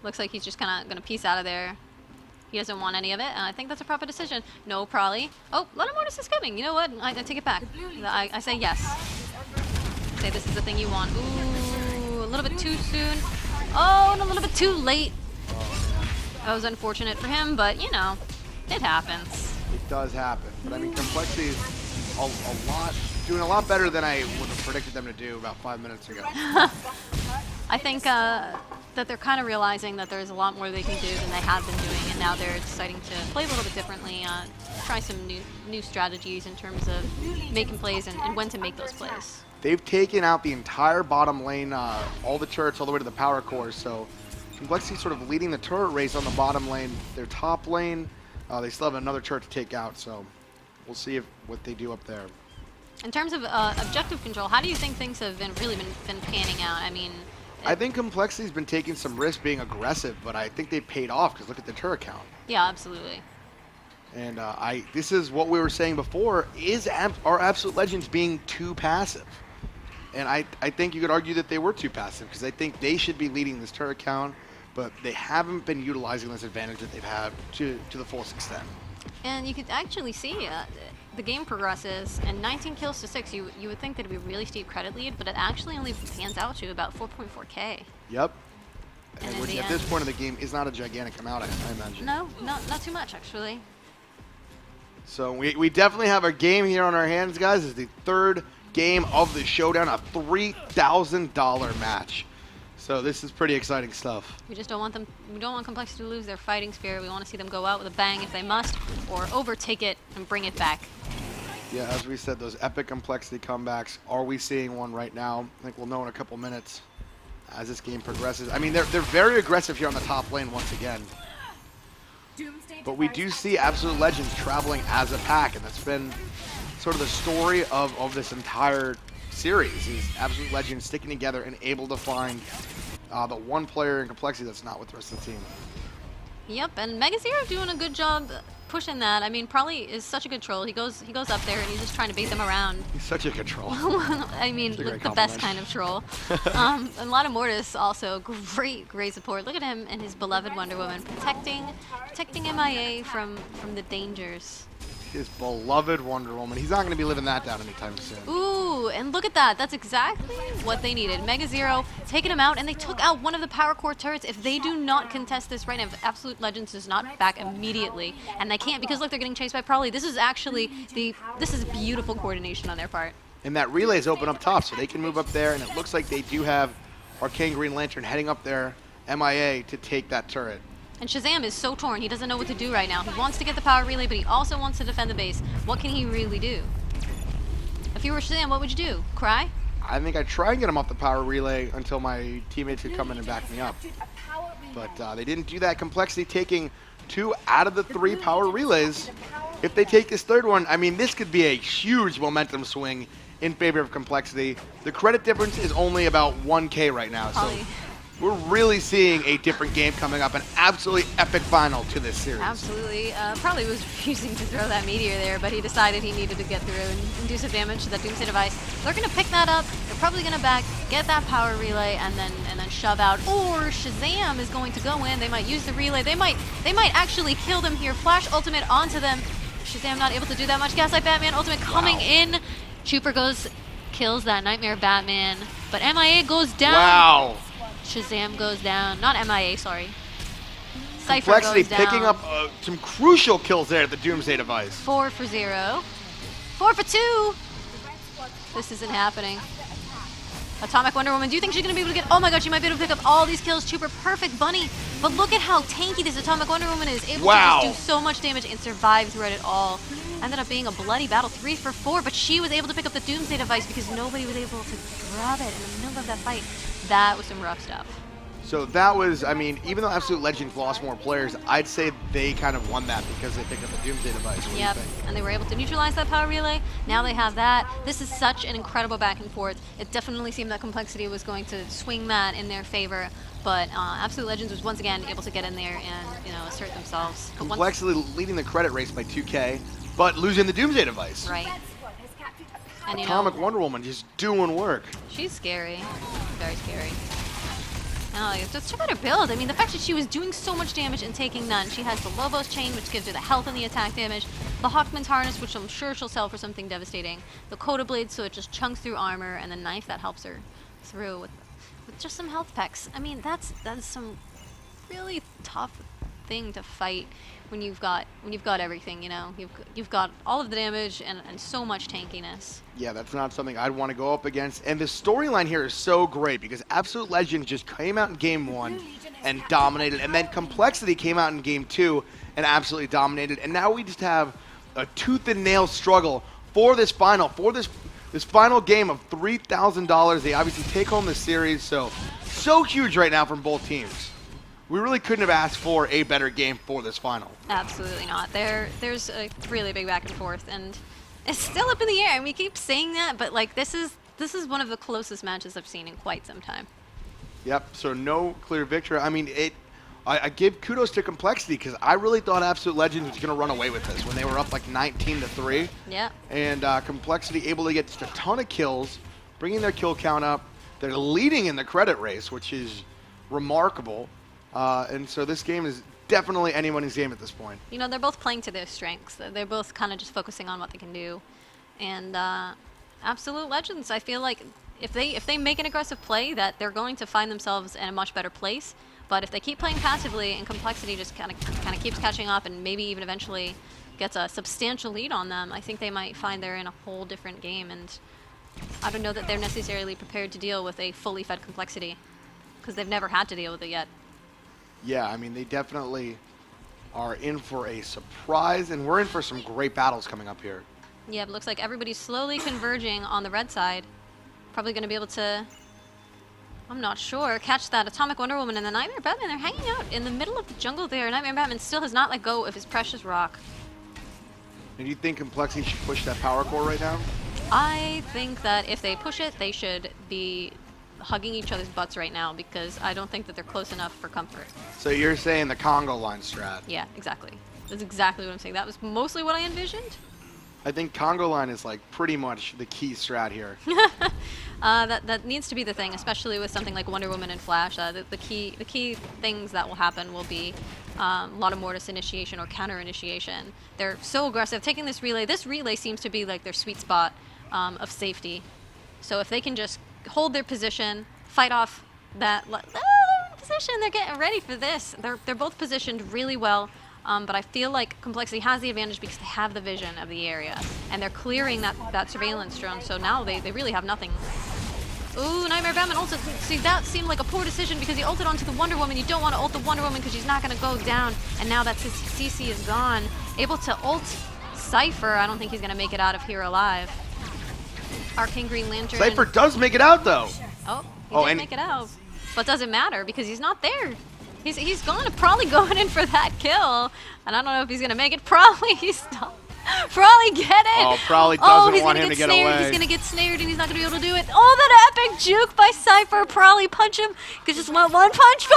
Looks like he's just kind of going to piece out of there. He doesn't want any of it, and I think that's a proper decision. No, Probably. Oh, Little Mortis is coming. You know what? I take it back. I say yes. Say this is the thing you want. Ooh, a little bit too soon. Oh, and a little bit too late. That was unfortunate for him, but, you know, it happens. It does happen. But, I mean, Complexity is doing a lot better than I would have predicted them to do about 5 minutes ago. I think that they're kind of realizing that there's a lot more they can do than they have been doing, and now they're deciding to play a little bit differently, try some new strategies in terms of making plays and when to make those plays. They've taken out the entire bottom lane, all the turrets all the way to the power cores, so Complexity sort of leading the turret race on the bottom lane. Their top lane, they still have another turret to take out, so we'll see what they do up there. In terms of objective control, how do you think things have really been panning out? I mean, I think Complexity's been taking some risks being aggressive, but I think they've paid off because look at the turret count. Yeah, absolutely. And this is what we were saying before, are Absolute Legends being too passive? And I think you could argue that they were too passive because I think they should be leading this turret count, but they haven't been utilizing this advantage that they've had to the fullest extent. And you could actually see the game progresses, and 19 kills to 6, you would think that it'd be a really steep credit lead, but it actually only pans out to about 4.4k. Yep. And which at this point of the game is not a gigantic amount, I imagine. No, not too much, actually. So we definitely have a game here on our hands, guys. It's the 3rd game of the Showdown, a $3,000 match. So this is pretty exciting stuff. We just don't want Complexity to lose their fighting spirit. We want to see them go out with a bang if they must, or overtake it and bring it back. Yeah, as we said, those epic Complexity comebacks. Are we seeing one right now? I think we'll know in a couple minutes as this game progresses. I mean, they're very aggressive here on the top lane once again. But we do see Absolute Legends traveling as a pack, and that's been sort of the story of this entire series, is Absolute Legends sticking together and able to find the one player in Complexity that's not with the rest of the team. Yep, and MegaZero doing a good job pushing that. I mean, Probably is such a good troll. He goes up there and he's just trying to bait them around. He's such a good troll. I mean, the best kind of troll. And a lot of Mortis also great support. Look at him and his beloved Wonder Woman protecting MIA from the dangers. His beloved Wonder Woman. He's not going to be living that down anytime soon. Ooh, and look at that. That's exactly what they needed. MegaZero taking him out, and they took out one of the power core turrets. If they do not contest this right now, if Absolute Legends is not back immediately, and they can't because, look, they're getting chased by Probably. This is actually this is beautiful coordination on their part. And that relay is open up top, so they can move up there, and it looks like they do have Arcane Green Lantern heading up there, MIA, to take that turret. And Shazam is so torn. He doesn't know what to do right now. He wants to get the power relay, but he also wants to defend the base. What can he really do? If you were Shazam, what would you do? Cry? I think I'd try and get him off the power relay until my teammates could come in and back me up. But they didn't do that. Complexity taking 2 out of the 3 power relays. If they take this 3rd one, I mean, this could be a huge momentum swing in favor of Complexity. The credit difference is only about 1K right now. So we're really seeing a different game coming up, an absolutely epic final to this series. Absolutely. Probably was refusing to throw that meteor there, but he decided he needed to get through and do some damage to that Doomsday device. They're going to pick that up. They're probably going to back, get that power relay, and then shove out. Or Shazam is going to go in. They might use the relay. They might actually kill them here. Flash ultimate onto them. Shazam not able to do that much. Gaslight Batman ultimate coming in. Trooper kills that Nightmare Batman, but MIA goes down. Wow. Shazam goes down. Not MIA, sorry. Cypher Complexity goes down. picking up some crucial kills there at the Doomsday device. 4 for 0. 4 for 2. This isn't happening. Atomic Wonder Woman, do you think she's going to be able to get... Oh my god, she might be able to pick up all these kills. Trooper, perfect bunny. But look at how tanky this Atomic Wonder Woman is. Able to just do so much damage and survive throughout it all. Ended up being a bloody battle, 3 for 4. But she was able to pick up the Doomsday device because nobody was able to grab it in the middle of that fight. That was some rough stuff. So that was, I mean, even though Absolute Legends lost more players, I'd say they kind of won that because they picked up the Doomsday device. What do you Yep, think? and they were able to neutralize that power relay. Now they have that. This is such an incredible back and forth. It definitely seemed that Complexity was going to swing that in their favor, but Absolute Legends was once again able to get in there and, you know, assert themselves. But once- Complexity leading the credit race by 2K, but losing the Doomsday device. right. Red squad has captured a And you Atomic know, Wonder Woman just doing work. she's scary. Very scary. Oh, just check out her build. I mean, the fact that she was doing so much damage and taking none. She has the Lobos chain, which gives her the health and the attack damage. The Hawkman's harness, which I'm sure she'll sell for something devastating. The Coda blade, so it just chunks through armor, and the knife that helps her through with just some health pecks. I mean, that's some really tough thing to fight when you've got everything. You know, you've got all of the damage and so much tankiness. Yeah, that's not something I'd want to go up against. And the storyline here is so great because Absolute Legends just came out in Game 1 and dominated. And then Complexity came out in Game 2 and absolutely dominated. And now we just have a tooth and nail struggle for this final, this final game of $3,000. They obviously take home the series. So huge right now from both teams. We really couldn't have asked for a better game for this final. Absolutely not. There's a really big back and forth, and it's still up in the air. And we keep saying that, but like this is one of the closest matches I've seen in quite some time. Yep. So no clear victory. I mean, I give kudos to Complexity because I really thought Absolute Legends was going to run away with this when they were up like 19-3. Yeah. And Complexity able to get just a ton of kills, bringing their kill count up. They're leading in the credit race, which is remarkable. And so this game is definitely anyone's game at this point. You know, they're both playing to their strengths. They're both kind of just focusing on what they can do. And Absolute Legends, I feel like if they make an aggressive play, that they're going to find themselves in a much better place. But if they keep playing passively and Complexity just kind of keeps catching up and maybe even eventually gets a substantial lead on them, I think they might find they're in a whole different game. And I don't know that they're necessarily prepared to deal with a fully fed Complexity because they've never had to deal with it yet. Yeah, I mean, they definitely are in for a surprise, and we're in for some great battles coming up here. Yeah, it looks like everybody's slowly converging on the red side. Probably going to be able to, I'm not sure, catch that Atomic Wonder Woman and the Nightmare Batman. They're hanging out in the middle of the jungle there. Nightmare Batman still has not let go of his precious rock. And do you think Complexity should push that power core right now? I think that if they push it, they should be hugging each other's butts right now because I don't think that they're close enough for comfort. So you're saying the Congo line strat. Yeah, exactly. That's exactly what I'm saying. That was mostly what I envisioned. I think Congo line is like pretty much the key strat here. That needs to be the thing, especially with something like Wonder Woman and Flash. The key things that will happen will be a lot of Mortis initiation or counter initiation. They're so aggressive. Taking this relay seems to be like their sweet spot of safety. So if they can just hold their position, fight off that position, they're getting ready for this. They're both positioned really well. But I feel like Complexity has the advantage because they have the vision of the area. And they're clearing that surveillance drone, so now they really have nothing. Ooh, Nightmare Batman ulted. See, that seemed like a poor decision because he ulted onto the Wonder Woman. You don't want to ult the Wonder Woman because she's not going to go down. And now that his CC is gone, able to ult Cypher, I don't think he's going to make it out of here alive. Arcane Green Lantern. Cypher does make it out, though. Oh, he did make it out. But doesn't matter because he's not there. He's probably going in for that kill. And I don't know if he's going to make it. Probably he's not. Probably get it. Oh, probably doesn't want him to get snared. away. He's going to get snared and he's not going to be able to do it. Oh, that epic juke by Cypher. Probably punch him. Because just one punch.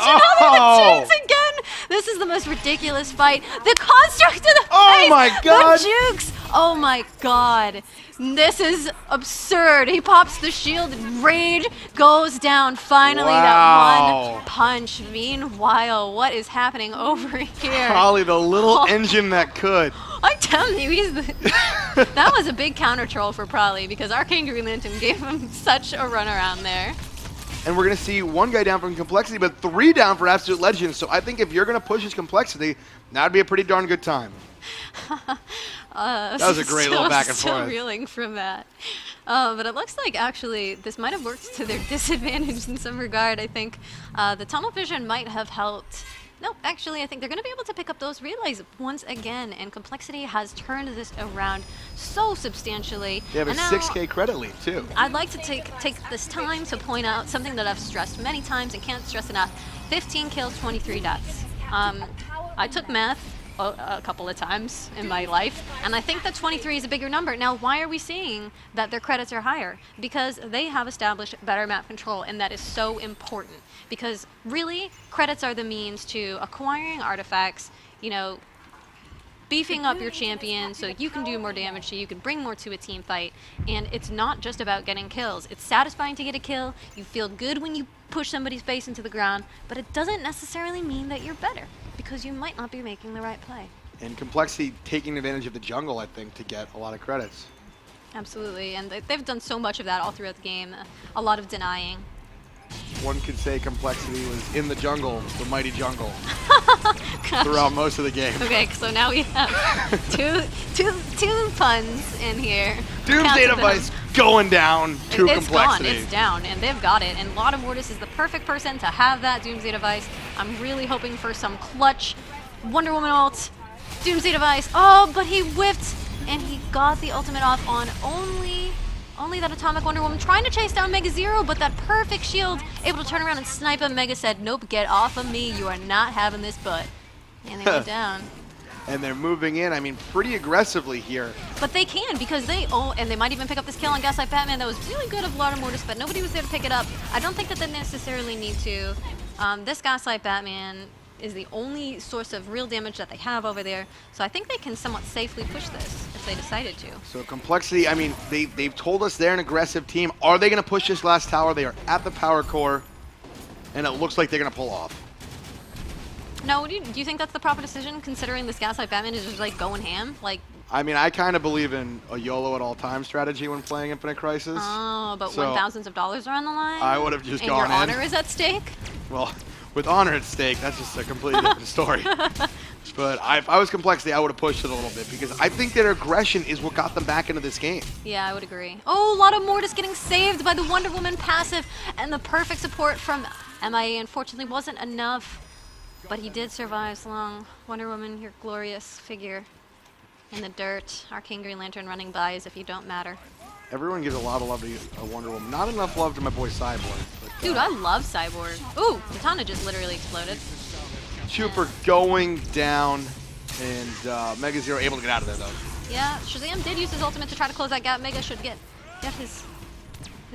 And now the chance again. This is the most ridiculous fight. The construct to the face. Oh my god. The jukes. Oh my god. This is absurd. He pops the shield. Rage goes down. Finally, that one punch. Meanwhile, what is happening over here? Probably the little engine that could. I'm telling you, that was a big counter troll for Prolly because Arcane Green Lantern gave him such a runaround there. And we're going to see one guy down from Complexity, but 3 down for Absolute Legends. So I think if you're going to push his Complexity, that would be a pretty darn good time. That was a great little back and still forth. reeling from that. But it looks like actually this might have worked to their disadvantage in some regard. I think the tunnel vision might have helped No, actually, I think they're going to be able to pick up those relays once again, and Complexity has turned this around so substantially. They have a And now, 6K credit lead, too. I'd like to take this time to point out something that I've stressed many times and can't stress enough. 15 kills, 23 deaths. I took math a couple of times in my life, and I think that 23 is a bigger number. Now, why are we seeing that their credits are higher? Because they have established better map control, and that is so important. Because really, credits are the means to acquiring artifacts, you know, beefing up your champion so you can do more damage, so you can bring more to a team fight. And it's not just about getting kills. It's satisfying to get a kill. You feel good when you push somebody's face into the ground, but it doesn't necessarily mean that you're better, because you might not be making the right play. And Complexity taking advantage of the jungle, I think, to get a lot of credits. Absolutely, and they've done so much of that all throughout the game. A lot of denying. One could say Complexity was in the jungle, the mighty jungle, throughout most of the game. Okay, so now we have two puns in here. Doomsday Counted them. Device going down to It's gone, Complexity. it's down, and they've got it. And Lotta Mortis is the perfect person to have that Doomsday Device. I'm really hoping for some clutch Wonder Woman ult. Doomsday Device. Oh, but he whiffed, and he got the ultimate off on only that Atomic Wonder Woman, trying to chase down Mega Zero, but that perfect shield, able to turn around and snipe him. Mega said, nope, get off of me. You are not having this butt. And they went down. And they're moving in, I mean, pretty aggressively here. But they can, because and they might even pick up this kill on Gaslight Batman. That was really good of Lotta Mortis, but nobody was there to pick it up. I don't think that they necessarily need to. This Gaslight Batman is the only source of real damage that they have over there, so I think they can somewhat safely push this if they decided to. So Complexity, I mean, they've told us they're an aggressive team. Are they going to push this last tower? They are at the power core, and it looks like they're going to pull off. No, do you think that's the proper decision, considering this Gaslight Batman is just like going ham? Like, I mean, I kind of believe in a YOLO at all time strategy when playing Infinite Crisis. oh, but So, when thousands of dollars are on the line, I would have just and gone your in. honor is at stake. Well, with honor at stake, that's just a completely different story. But if I was Complexity, I would have pushed it a little bit, because I think their aggression is what got them back into this game. Yeah, I would agree. Oh, Lotta Mortis getting saved by the Wonder Woman passive, and the perfect support from MIA unfortunately wasn't enough, but he did survive so long. Wonder Woman, your glorious figure in the dirt. Arcane Green Lantern running by as if you don't matter. Everyone gives a lot of love to Wonder Woman. Not enough love to my boy Cyborg. But, Dude, I love Cyborg. Ooh, Katana just literally exploded. Super going down, and Mega Zero able to get out of there, though. Yeah, Shazam did use his ultimate to try to close that gap. Mega should get his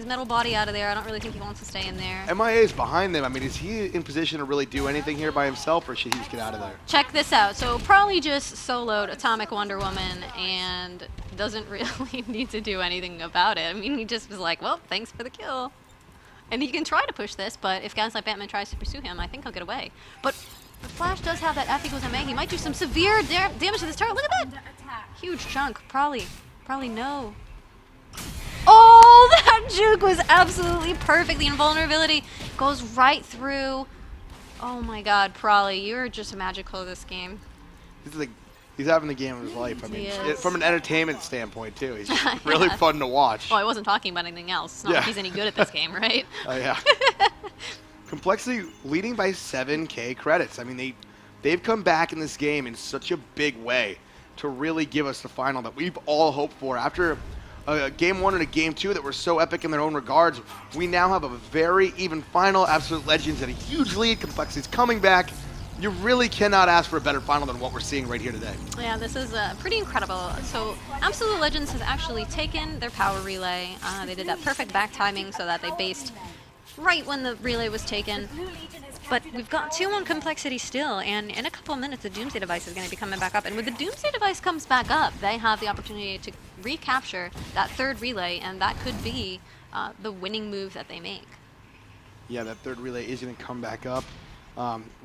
metal body out of there. I don't really think he wants to stay in there. MIA is behind them. I mean, is he in position to really do anything here by himself, or should he just get out of there? Check this out. So probably just soloed Atomic Wonder Woman and doesn't really need to do anything about it. I mean, he just was like, well, thanks for the kill. And he can try to push this, but if guys like Batman tries to pursue him, I think he'll get away. But the Flash does have that F equals MA. He might do some severe damage to this turret. Look at that! Under attack. Huge chunk. Probably no. Oh, that juke was absolutely perfect. The invulnerability goes right through. Oh my god, Prolly, you're just magical this game. He's having the game of his life. I mean, He is. from an entertainment standpoint, too. He's really fun to watch. Oh, I wasn't talking about anything else. It's not like he's any good at this game, right? Oh, yeah. Complexity leading by 7K credits. I mean, they've come back in this game in such a big way to really give us the final that we've all hoped for. After a Game 1 and a Game 2 that were so epic in their own regards, we now have a very even final. Absolute Legends at a huge lead. Complexity's coming back. You really cannot ask for a better final than what we're seeing right here today. Yeah, this is pretty incredible. So Absolute Legends has actually taken their power relay. They did that perfect back timing so that they based right when the relay was taken. Blue Legion is But we've got 2 on Complexity still, and in a couple of minutes the Doomsday Device is going to be coming back up. And when the Doomsday Device comes back up, they have the opportunity to recapture that third relay, and that could be the winning move that they make. Yeah, that third relay is going to come back up.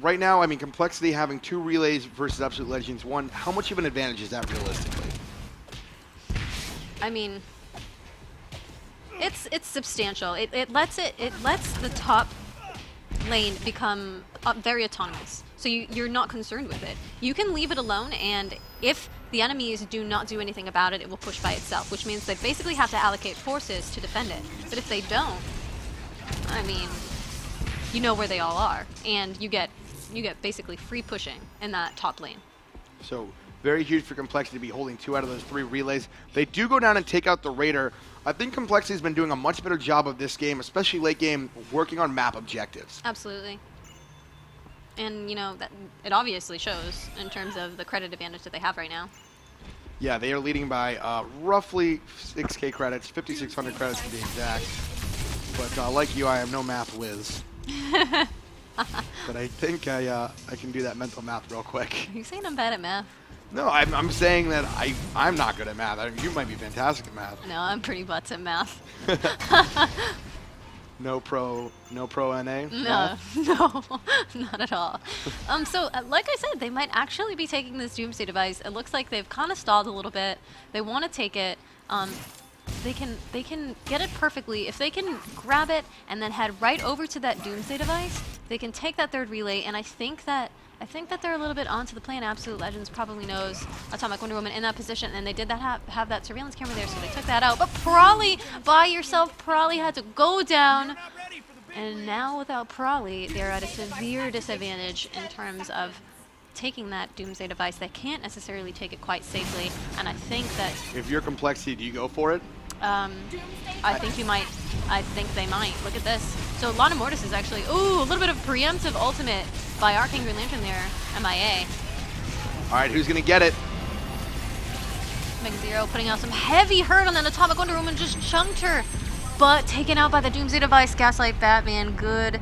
Right now, I mean, Complexity having 2 relays versus Absolute Legends 1, how much of an advantage is that realistically? I mean, it's substantial. It lets the top lane become very autonomous. So you're not concerned with it. You can leave it alone, and if the enemies do not do anything about it, it will push by itself, which means they basically have to allocate forces to defend it. But if they don't, I mean, you know where they all are, and you get you get basically free pushing in that top lane. So very huge for Complexity to be holding 2 out of those 3 relays. They do go down and take out the Raider. I think Complexity's been doing a much better job of this game, especially late game, working on map objectives. Absolutely. And, you know, that it obviously shows in terms of the credit advantage that they have right now. Yeah, they are leading by roughly 6K credits, 5,600 credits to be exact. But like you, I am no math whiz. But I think I can do that mental math real quick. Are you saying I'm bad at math? No, I'm saying that I'm not good at math. You might be fantastic at math. No, I'm pretty butts at math. No pro NA? No, no, not at all. So, like I said, they might actually be taking this Doomsday device. It looks like they've kind of stalled a little bit. They want to take it. They can get it perfectly. If they can grab it and then head right over to that Doomsday device, they can take that third relay. And I think that they're a little bit onto the play, and Absolute Legends probably knows Atomic Wonder Woman in that position, and they did that have that surveillance camera there, so they took that out. But Prawley, by yourself, Prawley had to go down, and now without Prawley, they're at a severe disadvantage in terms of taking that Doomsday device. They can't necessarily take it quite safely, and I think that... If you're Complexity, do you go for it? I think you might. I think they might. Look at this. So Lana Mortis is actually, ooh, a little bit of preemptive ultimate by Arcane Green Lantern there, MIA. All right, who's going to get it? Mega Zero putting out some heavy hurt on that Atomic Wonder Woman, just chunked her. But taken out by the Doomsday device, Gaslight Batman, good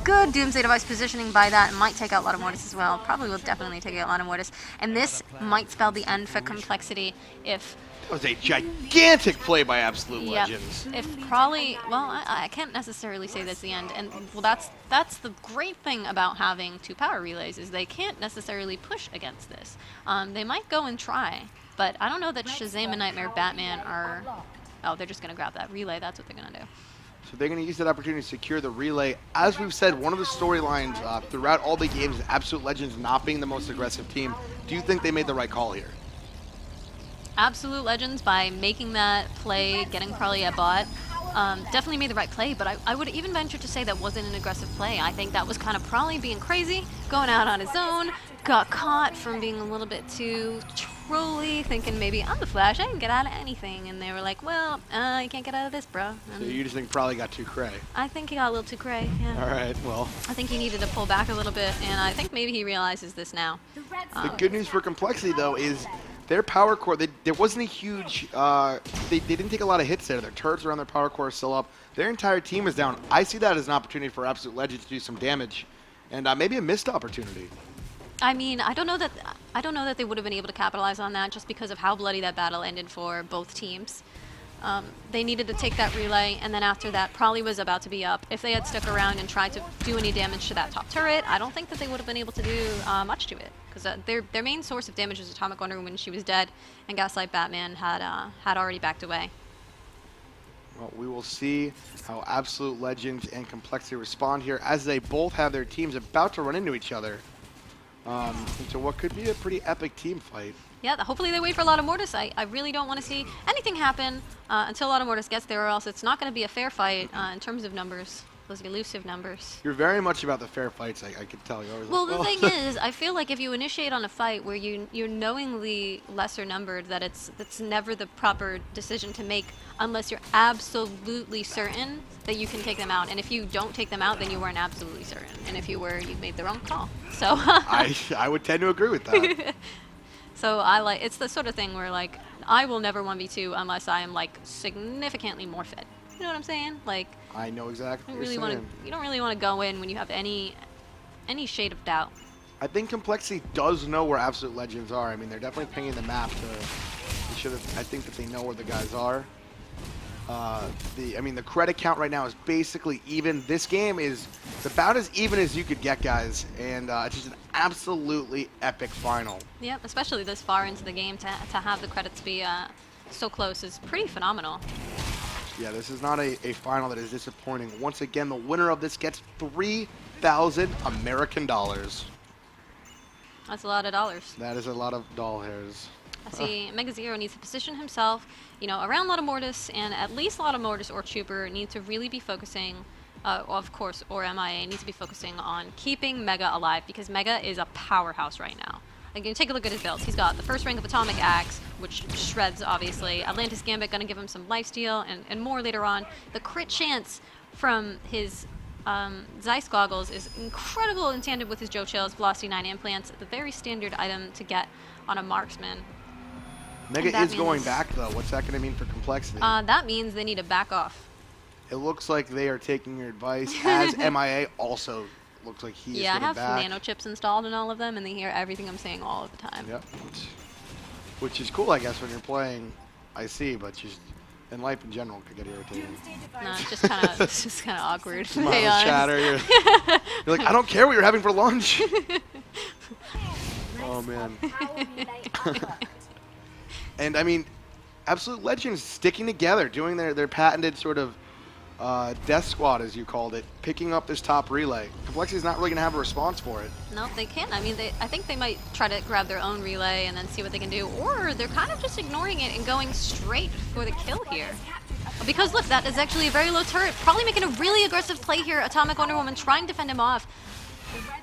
Doomsday device positioning by that, and might take out Lana Mortis as well. Probably will definitely take out Lana Mortis. And this might spell the end for Complexity if... That was a gigantic play by Absolute Legends. If Prawley, well, I can't necessarily say that's the end, and well, that's the great thing about having 2 power relays is they can't necessarily push against this. They might go and try, but I don't know that Shazam and Nightmare Batman are. Oh, they're just gonna grab that relay. That's what they're gonna do. So they're going to use that opportunity to secure the relay. As we've said, one of the storylines throughout all the games is Absolute Legends not being the most aggressive team. Do you think they made the right call here? Absolute Legends, by making that play, getting Prawley at bot, definitely made the right play, but I would even venture to say that wasn't an aggressive play. I think that was kind of Prawley being crazy, going out on his own, got caught from being a little bit too trolly, thinking maybe, I'm the Flash, I can get out of anything, and they were like, well, you can't get out of this, bro. And So you just think Prawley got too cray? I think he got a little too cray, yeah. All right, well. I think he needed to pull back a little bit, and I think maybe he realizes this now. The good news for Complexity, though, is their power core, there wasn't a huge, they didn't take a lot of hits there. Their turrets around their power core are still up. Their entire team is down. I see that as an opportunity for Absolute Legends to do some damage, and maybe a missed opportunity. I mean, I don't know that they would have been able to capitalize on that just because of how bloody that battle ended for both teams. They needed to take that relay, and then after that, Prawley was about to be up. If they had stuck around and tried to do any damage to that top turret, I don't think that they would have been able to do much to it, because their main source of damage was Atomic Wonder Woman. She was dead, and Gaslight Batman had already backed away. Well, we will see how Absolute Legends and Complexity respond here as they both have their teams about to run into each other into what could be a pretty epic team fight. Yeah, hopefully they wait for Lana Mortis. I really don't want to see anything happen until Lana Mortis gets there, or else it's not going to be a fair fight in terms of numbers, those elusive numbers. You're very much about the fair fights, I can tell you. Well, the thing is, I feel like if you initiate on a fight where you're knowingly lesser numbered, that it's never the proper decision to make unless you're absolutely certain that you can take them out. And if you don't take them out, then you weren't absolutely certain. And if you were, you made the wrong call. So I would tend to agree with that. So it's the sort of thing where, like, I will never 1v2 unless I am, like, significantly more fit. You know what I'm saying? Like, I know exactly what you you're saying. don't really want to go in when you have any shade of doubt. I think Complexity does know where Absolute Legends are. I mean, they're definitely pinging the map to show that I think that they know where the guys are. The credit count right now is basically even. This game is about as even as you could get, guys, and it's just an absolutely epic final. Yep, especially this far into the game to have the credits be so close is pretty phenomenal. Yeah, this is not a final that is disappointing. Once again, the winner of this gets 3,000 American dollars. That's a lot of dollars. That is a lot of doll hairs. I see Mega Zero needs to position himself, around Lana Mortis, and at least Lana Mortis or Trooper need to really be focusing of course, or MIA needs to be focusing on keeping Mega alive because Mega is a powerhouse right now. Like, you take a look at his builds. He's got the first rank of Atomic Axe, which shreds, obviously. Atlantis Gambit going to give him some lifesteal and more later on. The crit chance from his Zeiss goggles is incredible in tandem with his Joe Chill's Velocity 9 implants, the very standard item to get on a marksman. Mega is going back, though. What's that going to mean for Complexity? That means they need to back off. It looks like they are taking your advice, as MIA also looks like he is Yeah, I going have back. nano chips installed in all of them, and they hear everything I'm saying all of the time. Yep. Which is cool, I guess, when you're playing IC, but just in life in general could get irritating. No, it's just kind of awkward. To be Miles honest. chatter. You're like, I don't care what you're having for lunch. Oh man. And I mean, Absolute Legends sticking together, doing their patented sort of death squad, as you called it, picking up this top relay. Complexity's not really going to have a response for it. No, they can't. I mean, I think they might try to grab their own relay and then see what they can do, or they're kind of just ignoring it and going straight for the kill here. Because look, that is actually a very low turret, probably making a really aggressive play here. Atomic Wonder Woman trying to fend him off.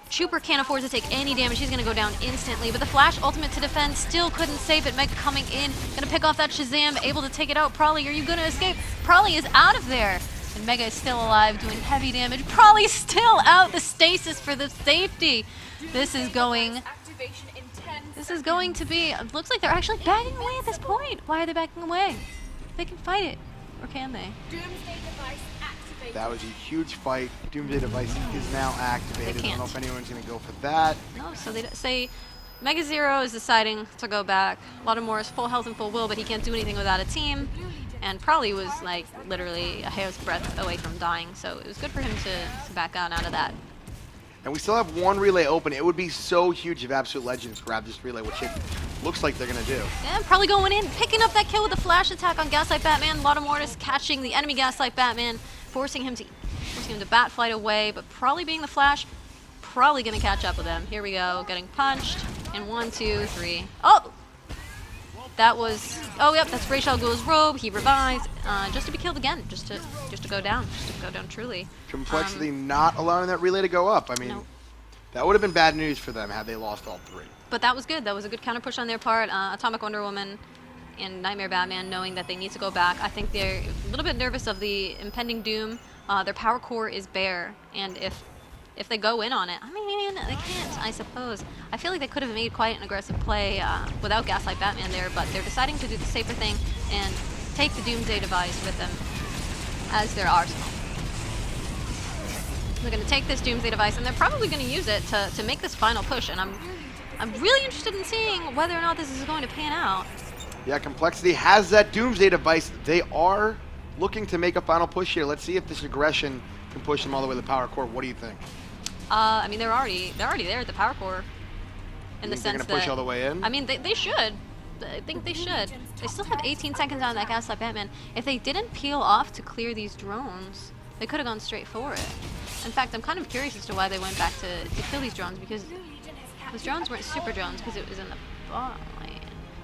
Trooper can't afford to take any damage. He's going to go down instantly. But the Flash ultimate to defend still couldn't save it. Mega coming in. Going to pick off that Shazam. Able to take it out. Prolly, are you going to escape? Prolly is out of there. And Mega is still alive, doing heavy damage. Prolly's still out. The stasis for the safety. This is going to be... It looks like they're actually backing away at this point. Why are they backing away? They can fight it. Or can they? That was a huge fight. Doomsday device is now activated. I don't know if anyone's going to go for that. No, so they say Mega Zero is deciding to go back. A lot of more is full health and full will, but he can't do anything without a team. And probably was like literally a hair's breadth away from dying. So it was good for him to back out of that. And we still have one relay open. It would be so huge if Absolute Legends grabbed this relay, which it looks like they're going to do. Yeah, probably going in, picking up that kill with a flash attack on Gaslight Batman. A lot of Mortis catching the enemy Gaslight Batman, forcing him to bat flight away, but probably being the Flash, probably going to catch up with him. Here we go, getting punched, and 1, 2, 3. Oh! That was, oh yep, that's Ra's al Ghul's robe. He revives, just to be killed again, just to go down truly. Complexity not allowing that relay to go up. I mean, no. That would have been bad news for them had they lost all three. But that was good. That was a good counter push on their part. Atomic Wonder Woman and Nightmare Batman knowing that they need to go back. I think they're a little bit nervous of the impending doom. Their power core is bare, and if they go in on it, I mean, they can't, I suppose. I feel like they could have made quite an aggressive play without Gaslight Batman there, but they're deciding to do the safer thing and take the Doomsday device with them as their arsenal. They're going to take this Doomsday device, and they're probably going to use it to make this final push, and I'm really interested in seeing whether or not this is going to pan out. Yeah, Complexity has that Doomsday device. They are looking to make a final push here. Let's see if this aggression can push them all the way to the power core. What do you think? I mean, they're already there at the power core. In the sense they're going to push that, all the way in? I mean, they should. I think they should. They still have 18 seconds on that Gaslight Batman. If they didn't peel off to clear these drones, they could have gone straight for it. In fact, I'm kind of curious as to why they went back to kill these drones, because those drones weren't super drones because it was in the bottom lane.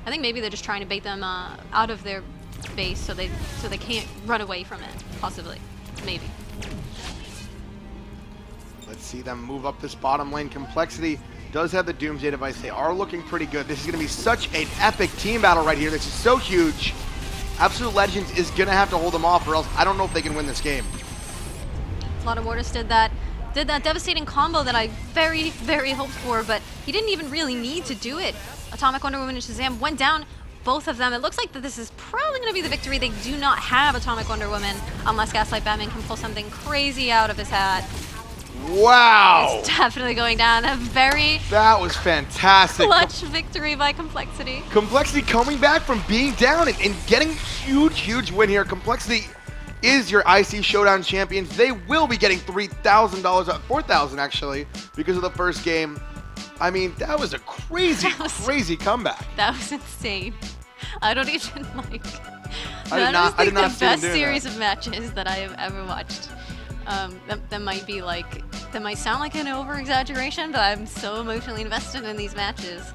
I think maybe they're just trying to bait them out of their base so they can't run away from it, possibly. Maybe. Let's see them move up this bottom lane. Complexity does have the Doomsday device. They are looking pretty good. This is going to be such an epic team battle right here. This is so huge. Absolute Legends is going to have to hold them off, or else I don't know if they can win this game. A lot of Mortis did that devastating combo that I very, very hoped for, but he didn't even really need to do it. Atomic Wonder Woman and Shazam went down, both of them. It looks like that this is probably going to be the victory. They do not have Atomic Wonder Woman unless Gaslight Batman can pull something crazy out of his hat. Wow! It's definitely going down. A very that was fantastic. clutch victory by Complexity. Complexity coming back from being down and getting huge win here. Complexity is your IC Showdown champions. They will be getting $3,000, $4,000 actually, because of the first game. I mean, that was a crazy comeback. That was insane. I don't even like. I did not the see him best doing series that. of matches that I have ever watched. That might sound like an over-exaggeration, but I'm so emotionally invested in these matches.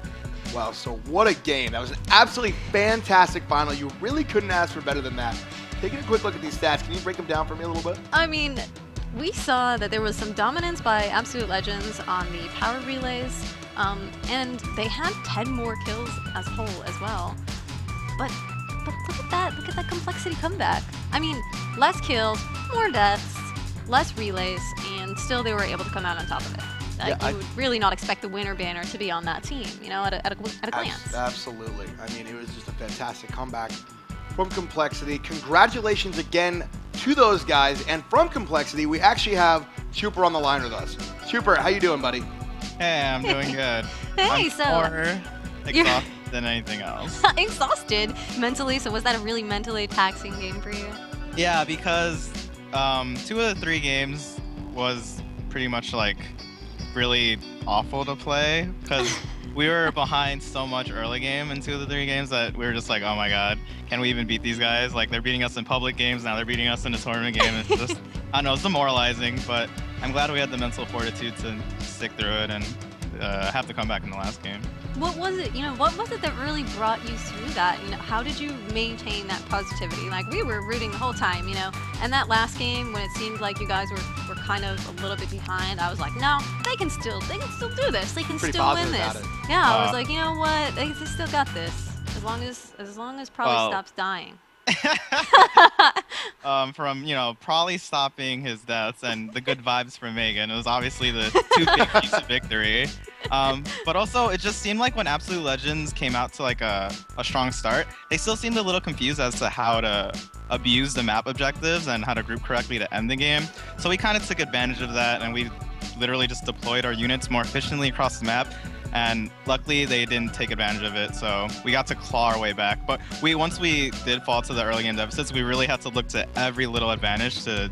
Wow, so what a game. That was an absolutely fantastic final. You really couldn't ask for better than that. Taking a quick look at these stats, can you break them down for me a little bit? I mean, we saw that there was some dominance by Absolute Legends on the power relays, and they had 10 more kills as a whole as well. But look at that complexity comeback. I mean, less kills, more deaths, less relays, and still they were able to come out on top of it. Yeah, you would really not expect the winner banner to be on that team, you know, at a glance. Absolutely. I mean, it was just a fantastic comeback from Complexity. Congratulations again to those guys. And from Complexity, we actually have Super on the line with us. Super, how you doing, buddy? Hey, I'm doing good. Hey, I'm more exhausted than anything else. Exhausted mentally, so was that a really mentally taxing game for you? Yeah, because 2 of the 3 games was pretty much like really awful to play because we were behind so much early game in 2 of the 3 games that we were just like, oh my god, can we even beat these guys? Like, they're beating us in public games, now they're beating us in a tournament game. It's just, I don't know, it's demoralizing, but I'm glad we had the mental fortitude to stick through it and have to come back in the last game. What was it, what was it that really brought you through that? How did you maintain that positivity? Like, we were rooting the whole time, and that last game when it seemed like you guys were kind of a little bit behind, I was like, no, they can still do this. They can still win this. Yeah, I was like, you know what? They still got this. As long as Probably stops dying. From Probably stopping his deaths and the good vibes from Megan, it was obviously the 2 big keys to victory. But also it just seemed like when Absolute Legends came out to like a strong start, they still seemed a little confused as to how to abuse the map objectives and how to group correctly to end the game. So we kind of took advantage of that, and we literally just deployed our units more efficiently across the map. And luckily they didn't take advantage of it, so we got to claw our way back. But once we did fall to the early game deficits, we really had to look to every little advantage to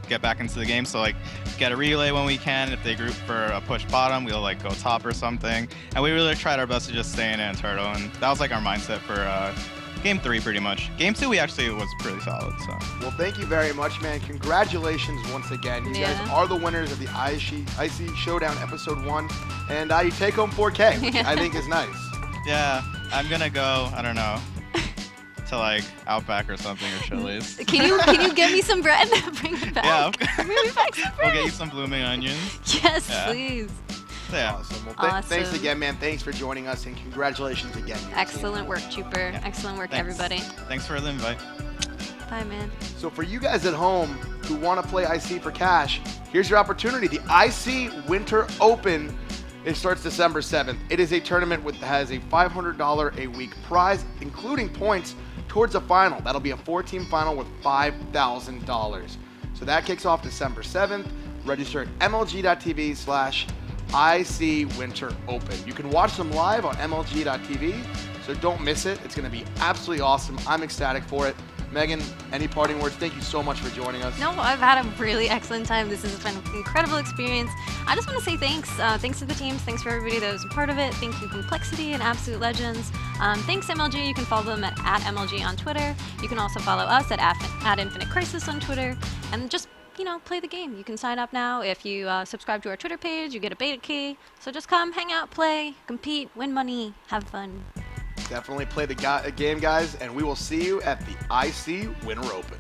get back into the game. So like, get a relay when we can. If they group for a push bottom, we'll like go top or something. And we really tried our best to just stay in it and turtle. And that was like our mindset for Game 3 pretty much. Game 2 we actually was pretty solid. So. Well, thank you very much, man. Congratulations once again. You guys are the winners of the IC Showdown Episode 1, and you take home 4K, which I think is nice. Yeah, I'm gonna go, I don't know, to like Outback or something, or Chili's. Can you get me some bread? Bring it back. Yeah, Bring me back some bread. We'll get you some blooming onions. Yes, please. Yeah. Awesome. Well, thanks again, man. Thanks for joining us, and congratulations again. Excellent work, Trooper. Yeah. Excellent work, everybody. Thanks for the invite. Bye, man. So for you guys at home who want to play IC for cash, here's your opportunity. The IC Winter Open, it starts December 7th. It is a tournament that has a $500 a week prize, including points towards a final. That'll be a 4-team final with $5,000. So that kicks off December 7th. Register at mlg.tv/IC Winter Open. You can watch them live on mlg.tv, so don't miss it. It's going to be absolutely awesome. I'm ecstatic for it. Megan, any parting words? Thank you so much for joining us. No, I've had a really excellent time. This has been an incredible experience. I just want to say thanks. Thanks to the teams. Thanks for everybody that was a part of it. Thank you, Complexity and Absolute Legends. Thanks, MLG. You can follow them at MLG on Twitter. You can also follow us at Infinite Crisis on Twitter. And just play the game. You can sign up now. If you subscribe to our Twitter page, you get a beta key. So just come, hang out, play, compete, win money, have fun. Definitely play the game, guys, and we will see you at the IC Winter Open.